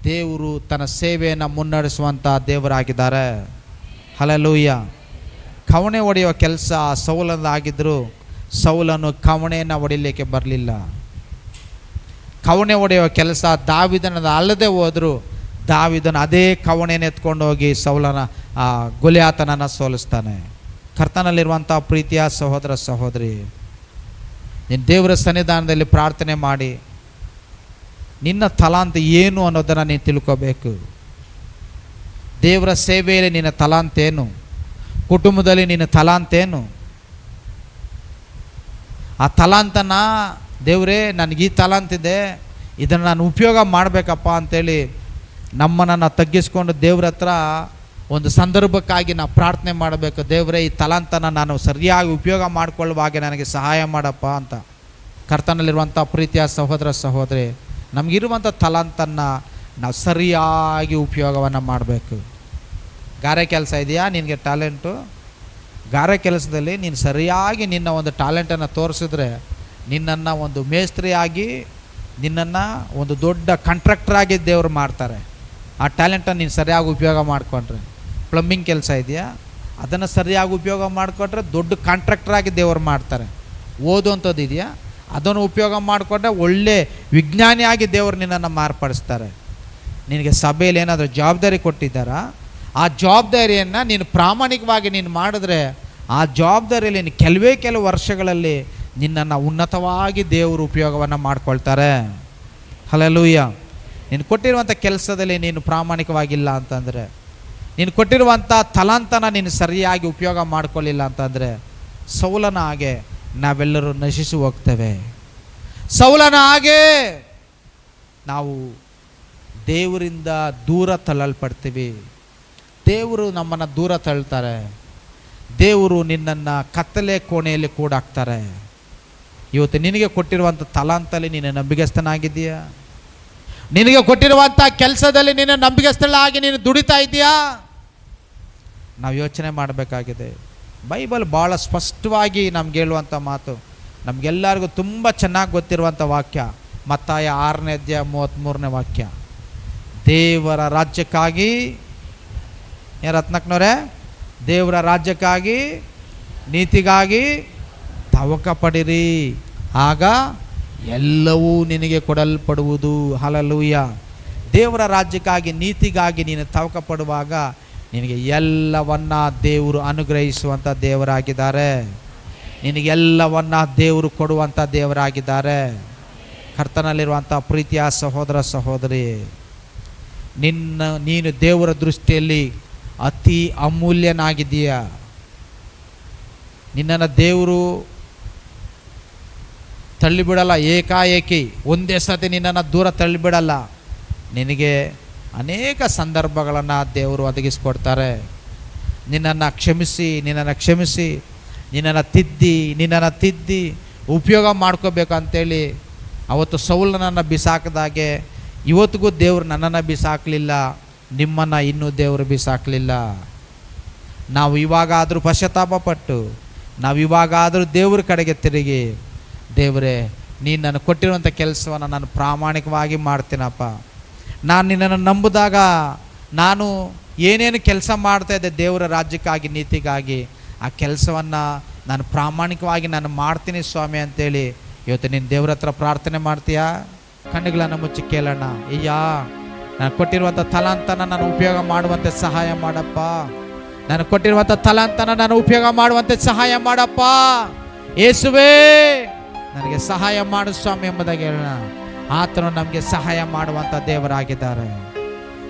ದೇವರು ತನ್ನ ಸೇವೆಯನ್ನು ಮುನ್ನಡೆಸುವಂಥ ದೇವರಾಗಿದ್ದಾರೆ. ಹಲ್ಲೆಲೂಯ. ಕವಣೆ ಹೊಡೆಯುವ ಕೆಲಸ ಸೌಲನಾಗಿದ್ದರೂ ಸೌಲನು ಕವಣೆಯನ್ನು ಹೊಡಿಲಿಕ್ಕೆ ಬರಲಿಲ್ಲ. ಕವಣೆ ಹೊಡೆಯುವ ಕೆಲಸ ದಾವೀದನ ಅಲ್ಲದೆ ಹೋದರೂ ದಾವೀದನ ಅದೇ ಕವಣೆಯನ್ನು ಎತ್ಕೊಂಡು ಹೋಗಿ ಗೊಲಿಯಾತನನ್ನು ಸೋಲಿಸ್ತಾನೆ. ಕರ್ತನಲ್ಲಿರುವಂಥ ಪ್ರೀತಿಯ ಸಹೋದರ ಸಹೋದರಿ, ನೀನು ದೇವರ ಸನ್ನಿಧಾನದಲ್ಲಿ ಪ್ರಾರ್ಥನೆ ಮಾಡಿ ನಿನ್ನ ತಲಾಂತ ಏನು ಅನ್ನೋದನ್ನು ನೀನು ತಿಳ್ಕೋಬೇಕು. ದೇವರ ಸೇವೆಯಲ್ಲಿ ನಿನ್ನ ತಲಾಂತೇನು, ಕುಟುಂಬದಲ್ಲಿ ನಿನ್ನ ತಲಾಂತೇನು, ಆ ತಲಾಂತನ ದೇವರೇ ನನಗೆ ಈ ತಲಾಂತಿದೆ, ಇದನ್ನು ನಾನು ಉಪಯೋಗ ಮಾಡಬೇಕಪ್ಪ ಅಂಥೇಳಿ ನಮ್ಮನ್ನು ತಗ್ಗಿಸ್ಕೊಂಡು ದೇವ್ರ ಹತ್ರ ಒಂದು ಸಂದರ್ಭಕ್ಕಾಗಿ ನಾವು ಪ್ರಾರ್ಥನೆ ಮಾಡಬೇಕು. ದೇವರೇ ಈ ತಲಾಂತನ ನಾನು ಸರಿಯಾಗಿ ಉಪಯೋಗ ಮಾಡಿಕೊಳ್ಳುವ ಹಾಗೆ ನನಗೆ ಸಹಾಯ ಮಾಡಪ್ಪ ಅಂತ. ಕರ್ತನಲ್ಲಿರುವಂಥ ಪ್ರೀತಿಯ ಸಹೋದರ ಸಹೋದರಿ, ನಮಗಿರುವಂಥ ತಲಾಂತನ್ನು ನಾವು ಸರಿಯಾಗಿ ಉಪಯೋಗವನ್ನು ಮಾಡಬೇಕು. ಗಾರೆ ಕೆಲಸ ಇದೆಯಾ ನಿನಗೆ ಟ್ಯಾಲೆಂಟು? ಗಾರೆ ಕೆಲಸದಲ್ಲಿ ನೀನು ಸರಿಯಾಗಿ ನಿನ್ನ ಒಂದು ಟ್ಯಾಲೆಂಟನ್ನು ತೋರಿಸಿದ್ರೆ ನಿನ್ನನ್ನು ಒಂದು ಮೇಸ್ತ್ರಿಯಾಗಿ, ನಿನ್ನನ್ನು ಒಂದು ದೊಡ್ಡ ಕಾಂಟ್ರಾಕ್ಟರಾಗಿ ದೇವರು ಮಾಡ್ತಾರೆ. ಆ ಟ್ಯಾಲೆಂಟನ್ನು ನೀನು ಸರಿಯಾಗಿ ಉಪಯೋಗ ಮಾಡಿಕೊಂಡ್ರೆ. ಪ್ಲಂಬಿಂಗ್ ಕೆಲಸ ಇದೆಯಾ, ಅದನ್ನು ಸರಿಯಾಗಿ ಉಪಯೋಗ ಮಾಡಿಕೊಂಡ್ರೆ ದೊಡ್ಡ ಕಾಂಟ್ರಾಕ್ಟರಾಗಿ ದೇವರು ಮಾಡ್ತಾರೆ. ಓದುವಂಥದ್ದು ಇದೆಯಾ, ಅದನ್ನು ಉಪಯೋಗ ಮಾಡಿಕೊಂಡ್ರೆ ಒಳ್ಳೆ ವಿಜ್ಞಾನಿಯಾಗಿ ದೇವರು ನಿನ್ನನ್ನು ಮಾರ್ಪಡಿಸ್ತಾರೆ. ನಿನಗೆ ಸಭೆಯಲ್ಲಿ ಏನಾದರೂ ಜವಾಬ್ದಾರಿ ಕೊಟ್ಟಿದ್ದಾರಾ, ಆ ಜವಾಬ್ದಾರಿಯನ್ನು ನೀನು ಪ್ರಾಮಾಣಿಕವಾಗಿ ನೀನು ಮಾಡಿದ್ರೆ ಆ ಜವಾಬ್ದಾರಿಯಲ್ಲಿ ನೀನು ಕೆಲವು ವರ್ಷಗಳಲ್ಲಿ ನಿನ್ನನ್ನು ಉನ್ನತವಾಗಿ ದೇವರು ಉಪಯೋಗವನ್ನು ಮಾಡ್ಕೊಳ್ತಾರೆ. ಹಲ್ಲೆಲೂಯ. ನೀನು ಕೊಟ್ಟಿರುವಂಥ ಕೆಲಸದಲ್ಲಿ ನೀನು ಪ್ರಾಮಾಣಿಕವಾಗಿಲ್ಲ ಅಂತಂದರೆ, ನೀನು ಕೊಟ್ಟಿರುವಂಥ ತಲಾಂತನ ನೀನು ಸರಿಯಾಗಿ ಉಪಯೋಗ ಮಾಡ್ಕೊಳ್ಳಿಲ್ಲ ಅಂತಂದರೆ ಸೌಲನ ಹಾಗೆ ನಾವೆಲ್ಲರೂ ನಶಿಸಿ ಹೋಗ್ತೇವೆ. ಸೌಲನ ಹಾಗೆ ನಾವು ದೇವರಿಂದ ದೂರ ತಳ್ಳಲ್ಪಡ್ತೀವಿ. ದೇವರು ನಮ್ಮನ್ನು ದೂರ ತಳ್ತಾರೆ. ದೇವರು ನಿನ್ನನ್ನು ಕತ್ತಲೆ ಕೋಣೆಯಲ್ಲಿ ಕೂಡಾಕ್ತಾರೆ. ಇವತ್ತು ನಿನಗೆ ಕೊಟ್ಟಿರುವಂಥ ತಲಾಂತಲ್ಲಿ ನೀನು ನಂಬಿಗಸ್ತನಾಗಿದ್ದೀಯಾ? ನಿನಗೆ ಕೊಟ್ಟಿರುವಂಥ ಕೆಲಸದಲ್ಲಿ ನೀನು ನಂಬಿಗಸ್ತಳಾಗಿ ನೀನು ದುಡಿತಾ ಇದೆಯಾ? ನಾವು ಯೋಚನೆ ಮಾಡಬೇಕಾಗಿದೆ. ಬೈಬಲ್ ಭಾಳ ಸ್ಪಷ್ಟವಾಗಿ ನಮ್ಗೆ ಹೇಳುವಂಥ ಮಾತು, ನಮಗೆಲ್ಲರಿಗೂ ತುಂಬ ಚೆನ್ನಾಗಿ ಗೊತ್ತಿರುವಂಥ ವಾಕ್ಯ, ಮತ್ತಾಯ 6ನೇ ಅಧ್ಯಾಯ 33ನೇ ವಾಕ್ಯ. ದೇವರ ರಾಜ್ಯಕ್ಕಾಗಿ, ರತ್ನಕ್ನವರೇ, ದೇವರ ರಾಜ್ಯಕ್ಕಾಗಿ ನೀತಿಗಾಗಿ ತವಕ ಪಡಿರಿ, ಆಗ ಎಲ್ಲವೂ ನಿನಗೆ ಕೊಡಲ್ಪಡುವುದು. ಹಲ್ಲೆಲೂಯ. ದೇವರ ರಾಜ್ಯಕ್ಕಾಗಿ ನೀತಿಗಾಗಿ ನೀನು ತವಕ ಪಡುವಾಗ ನಿನಗೆ ಎಲ್ಲವನ್ನ ದೇವರು ಅನುಗ್ರಹಿಸುವಂಥ ದೇವರಾಗಿದ್ದಾರೆ. ನಿನಗೆಲ್ಲವನ್ನ ದೇವರು ಕೊಡುವಂಥ ದೇವರಾಗಿದ್ದಾರೆ. ಕರ್ತನಲ್ಲಿರುವಂಥ ಪ್ರೀತಿಯ ಸಹೋದರ ಸಹೋದರಿ, ನೀನು ದೇವರ ದೃಷ್ಟಿಯಲ್ಲಿ ಅತಿ ಅಮೂಲ್ಯನಾಗಿದ್ದೀಯ. ನಿನ್ನನ್ನು ದೇವರು ತಳ್ಳಿಬಿಡಲ್ಲ. ಏಕಾಏಕಿ ಒಂದೇ ಸತಿ ನಿನ್ನನ್ನು ದೂರ ತಳ್ಳಿಬಿಡಲ್ಲ. ನಿನಗೆ ಅನೇಕ ಸಂದರ್ಭಗಳನ್ನು ದೇವರು ಒದಗಿಸ್ಕೊಡ್ತಾರೆ. ನಿನ್ನನ್ನು ಕ್ಷಮಿಸಿ ನಿನ್ನನ್ನು ತಿದ್ದಿ ಉಪಯೋಗ ಮಾಡ್ಕೋಬೇಕು ಅಂತೇಳಿ ಅವತ್ತು ಸೌಲನನ್ನು ಬಿಸಾಕಿದಾಗೆ ಇವತ್ತಿಗೂ ದೇವರು ನನ್ನನ್ನು ಬಿಸಾಕಲಿಲ್ಲ, ನಿಮ್ಮನ್ನು ಇನ್ನೂ ದೇವರು ಬಿಸಾಕಲಿಲ್ಲ. ನಾವು ಇವಾಗಾದರೂ ಪಶ್ಚಾತ್ತಾಪಪಟ್ಟು ನಾವು ಇವಾಗಾದರೂ ದೇವ್ರ ಕಡೆಗೆ ತಿರುಗಿ, ದೇವರೇ ನೀನು ನನಗೆ ಕೊಟ್ಟಿರುವಂಥ ಕೆಲಸವನ್ನು ನಾನು ಪ್ರಾಮಾಣಿಕವಾಗಿ ಮಾಡ್ತೀನಪ್ಪ. ನಾನು ನಿನ್ನನ್ನು ನಂಬಿದಾಗ ನಾನು ಏನೇನು ಕೆಲಸ ಮಾಡ್ತಾಯಿದ್ದೆ ದೇವರ ರಾಜ್ಯಕ್ಕಾಗಿ ನೀತಿಗಾಗಿ, ಆ ಕೆಲಸವನ್ನು ನಾನು ಪ್ರಾಮಾಣಿಕವಾಗಿ ನಾನು ಮಾಡ್ತೀನಿ ಸ್ವಾಮಿ ಅಂತೇಳಿ ಇವತ್ತು ನೀನು ದೇವ್ರ ಹತ್ರ ಪ್ರಾರ್ಥನೆ ಮಾಡ್ತೀಯಾ? ಕಣ್ಣುಗಳನ್ನು ಮುಚ್ಚಿ ಕೇಳೋಣ. ಅಯ್ಯ, ನಾನು ಕೊಟ್ಟಿರುವಂಥ ತಲಾಂತನ ನಾನು ಉಪಯೋಗ ಮಾಡುವಂತೆ ಸಹಾಯ ಮಾಡಪ್ಪ. ನಾನು ಕೊಟ್ಟಿರುವಂಥ ತಲಾಂತನ ನಾನು ಉಪಯೋಗ ಮಾಡುವಂತೆ ಸಹಾಯ ಮಾಡಪ್ಪ. ಯೇಸುವೇ ನನಗೆ ಸಹಾಯ ಮಾಡು ಸ್ವಾಮಿ ಎಂಬುದಾಗಿ ಹೇಳೋಣ. ಆತನು ನಮಗೆ ಸಹಾಯ ಮಾಡುವಂಥ ದೇವರಾಗಿದ್ದಾರೆ.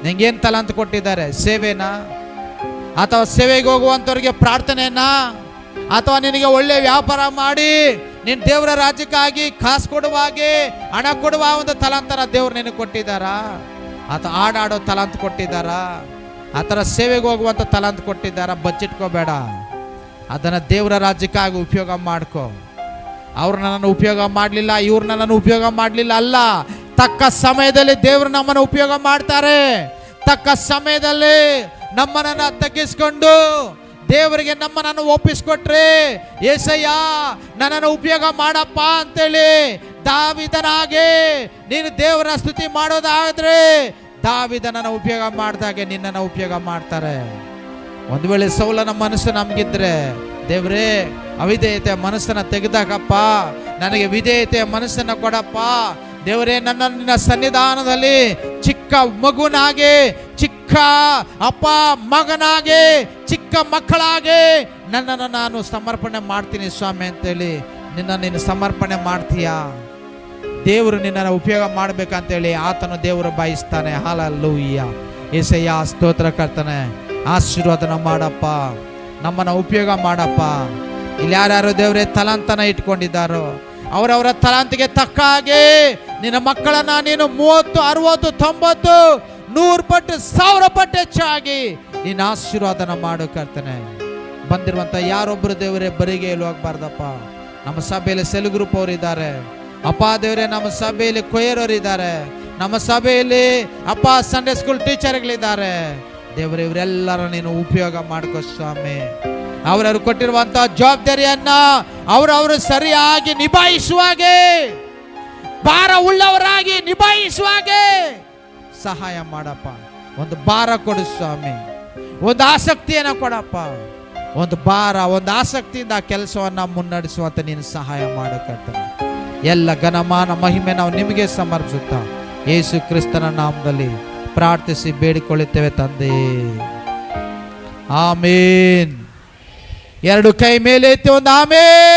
ನಿಂಗೇನು ತಲಾಂತ ಕೊಟ್ಟಿದ್ದಾರೆ? ಸೇವೆನಾ? ಅಥವಾ ಸೇವೆಗೆ ಹೋಗುವಂಥವ್ರಿಗೆ ಪ್ರಾರ್ಥನೆನಾ? ಅಥವಾ ನಿನಗೆ ಒಳ್ಳೆಯ ವ್ಯಾಪಾರ ಮಾಡಿ ನೀನು ದೇವರ ರಾಜ್ಯಕ್ಕಾಗಿ ಕಾಸು ಕೊಡುವ ಹಾಗೆ ಹಣ ಕೊಡುವ ಒಂದು ತಲಾಂತರ ದೇವ್ರು ನಿನಗೆ ಕೊಟ್ಟಿದ್ದಾರಾ? ಅಥವಾ ಹಾಡಾಡೋ ತಲಾಂತ ಕೊಟ್ಟಿದ್ದಾರಾ? ಆ ಥರ ಸೇವೆಗೆ ಹೋಗುವಂಥ ತಲಾಂತ ಕೊಟ್ಟಿದ್ದಾರಾ? ಬಚ್ಚಿಟ್ಕೋಬೇಡ. ಅದನ್ನು ದೇವರ ರಾಜ್ಯಕ್ಕಾಗಿ ಉಪಯೋಗ ಮಾಡ್ಕೋ. ಅವ್ರು ನನ್ನನ್ನು ಉಪಯೋಗ ಮಾಡಲಿಲ್ಲ, ಇವ್ರು ನನ್ನನ್ನು ಉಪಯೋಗ ಮಾಡಲಿಲ್ಲ ಅಲ್ಲ. ತಕ್ಕ ಸಮಯದಲ್ಲಿ ದೇವರು ನಮ್ಮನ್ನು ಉಪಯೋಗ ಮಾಡ್ತಾರೆ. ತಕ್ಕ ಸಮಯದಲ್ಲಿ ನಮ್ಮನ್ನು ತಗ್ಗಿಸ್ಕೊಂಡು ದೇವರಿಗೆ ನಮ್ಮನ್ನು ಒಪ್ಪಿಸ್ಕೊಟ್ರೆ, ಏಸಯ್ಯ ನನ್ನನ್ನು ಉಪಯೋಗ ಮಾಡಪ್ಪ ಅಂತೇಳಿ ದಾವಿದನಾಗೆ ನೀನು ದೇವರ ಸ್ತುತಿ ಮಾಡೋದಾದ್ರೆ ದಾವಿದನನ್ನು ಉಪಯೋಗ ಮಾಡಿದಾಗೆ ನಿನ್ನನ್ನು ಉಪಯೋಗ ಮಾಡ್ತಾರೆ. ಒಂದು ವೇಳೆ ಸೌಲನ ಮನಸ್ಸು ನಮಗಿದ್ರೆ, ದೇವರೇ ಅವಿಧೇಯತೆ ಮನಸ್ಸನ್ನು ತೆಗೆದಾಕಪ್ಪ, ನನಗೆ ವಿಧೇಯತೆಯ ಮನಸ್ಸನ್ನು ಕೊಡಪ್ಪ. ದೇವರೇ ನನ್ನನ್ನು ನಿನ್ನ ಸನ್ನಿಧಾನದಲ್ಲಿ ಚಿಕ್ಕ ಮಗುನಾಗೆ, ಚಿಕ್ಕ ಅಪ್ಪ ಮಗನಾಗೆ, ಚಿಕ್ಕ ಮಕ್ಕಳಾಗೆ ನನ್ನನ್ನು ನಾನು ಸಮರ್ಪಣೆ ಮಾಡ್ತೀನಿ ಸ್ವಾಮಿ ಅಂತೇಳಿ ನೀನು ಸಮರ್ಪಣೆ ಮಾಡ್ತೀಯಾ? ದೇವರು ನಿನ್ನನ್ನು ಉಪಯೋಗ ಮಾಡ್ಬೇಕಂತೇಳಿ ಆತನು ದೇವರು ಬಯಸ್ತಾನೆ. ಹಲ್ಲೆಲೂಯಾ. యేసయ్య ಸ್ತೋತ್ರ ಕರ್ತನೆ, ಆಶೀರ್ವಾದನ ಮಾಡಪ್ಪ, ನಮ್ಮನ್ನು ಉಪಯೋಗ ಮಾಡಪ್ಪ. ಇಲ್ಲಿ ಯಾರ್ಯಾರು ದೇವರೇ ತಲಾಂತನ ಇಟ್ಕೊಂಡಿದ್ದಾರೋ ಅವರವರ ತಲಾಂತಿಗೆ ತಕ್ಕ ಹಾಗೆ ನಿನ್ನ ಮಕ್ಕಳನ್ನ ನೀನು 30, 60, 90, 100 ಪಟ್ಟು 1000 ಪಟ್ಟು ಹೆಚ್ಚಾಗಿ ನೀನು ಆಶೀರ್ವಾದನ ಮಾಡು ಕರ್ತನೆ. ಬಂದಿರುವಂಥ ಯಾರೊಬ್ಬರು ದೇವರೇ ಬರಿಗೆ ಹೋಗ್ಬಾರ್ದಪ್ಪ. ನಮ್ಮ ಸಭೆಯಲ್ಲಿ ಸೆಲ್ ಗ್ರೂಪ್ ಅವರು ಇದ್ದಾರೆ ಅಪ್ಪ. ದೇವರೇ ನಮ್ಮ ಸಭೆಯಲ್ಲಿ ಕೊಯ್ಯರೋರು ಇದ್ದಾರೆ, ನಮ್ಮ ಸಭೆಯಲ್ಲಿ ಅಪ್ಪ ಸಂಡೇ ಸ್ಕೂಲ್ ಟೀಚರ್ಗಳಿದ್ದಾರೆ. ದೇವರೇ ಇವರೆಲ್ಲರೂ ನೀನು ಉಪಯೋಗ ಮಾಡ್ಕೋ ಸ್ವಾಮಿ. ಅವರವರು ಕೊಟ್ಟಿರುವಂಥ ಜವಾಬ್ದಾರಿಯನ್ನ ಅವರವರು ಸರಿಯಾಗಿ ನಿಭಾಯಿಸುವಾಗೆ, ಭಾರ ಉಳ್ಳವರಾಗಿ ನಿಭಾಯಿಸುವಾಗೆ ಸಹಾಯ ಮಾಡಪ್ಪ. ಒಂದು ಭಾರ ಕೊಡು ಸ್ವಾಮಿ, ಒಂದು ಆಸಕ್ತಿಯನ್ನು ಕೊಡಪ್ಪ. ಒಂದು ಭಾರ, ಒಂದು ಆಸಕ್ತಿಯಿಂದ ಆ ಕೆಲಸವನ್ನು ಮುನ್ನಡೆಸುವಂತ ನೀನು ಸಹಾಯ ಮಾಡಕರ್ತಾನೆ. ಎಲ್ಲ ಘನಮಾನ ಮಹಿಮೆ ನಾವು ನಿಮಗೆ ಸಮರ್ಪಿಸುತ್ತಾ ಯೇಸು ಕ್ರಿಸ್ತನ ನಾಮದಲ್ಲಿ ಪ್ರಾರ್ಥಿಸಿ ಬೇಡಿಕೊಳ್ಳುತ್ತೇವೆ ತಂದೆ. ಆಮೇನ್. 2 ಕೈ ಮೇಲೆ ಎತ್ತಿ ಒಂದು ಆಮೇನ್.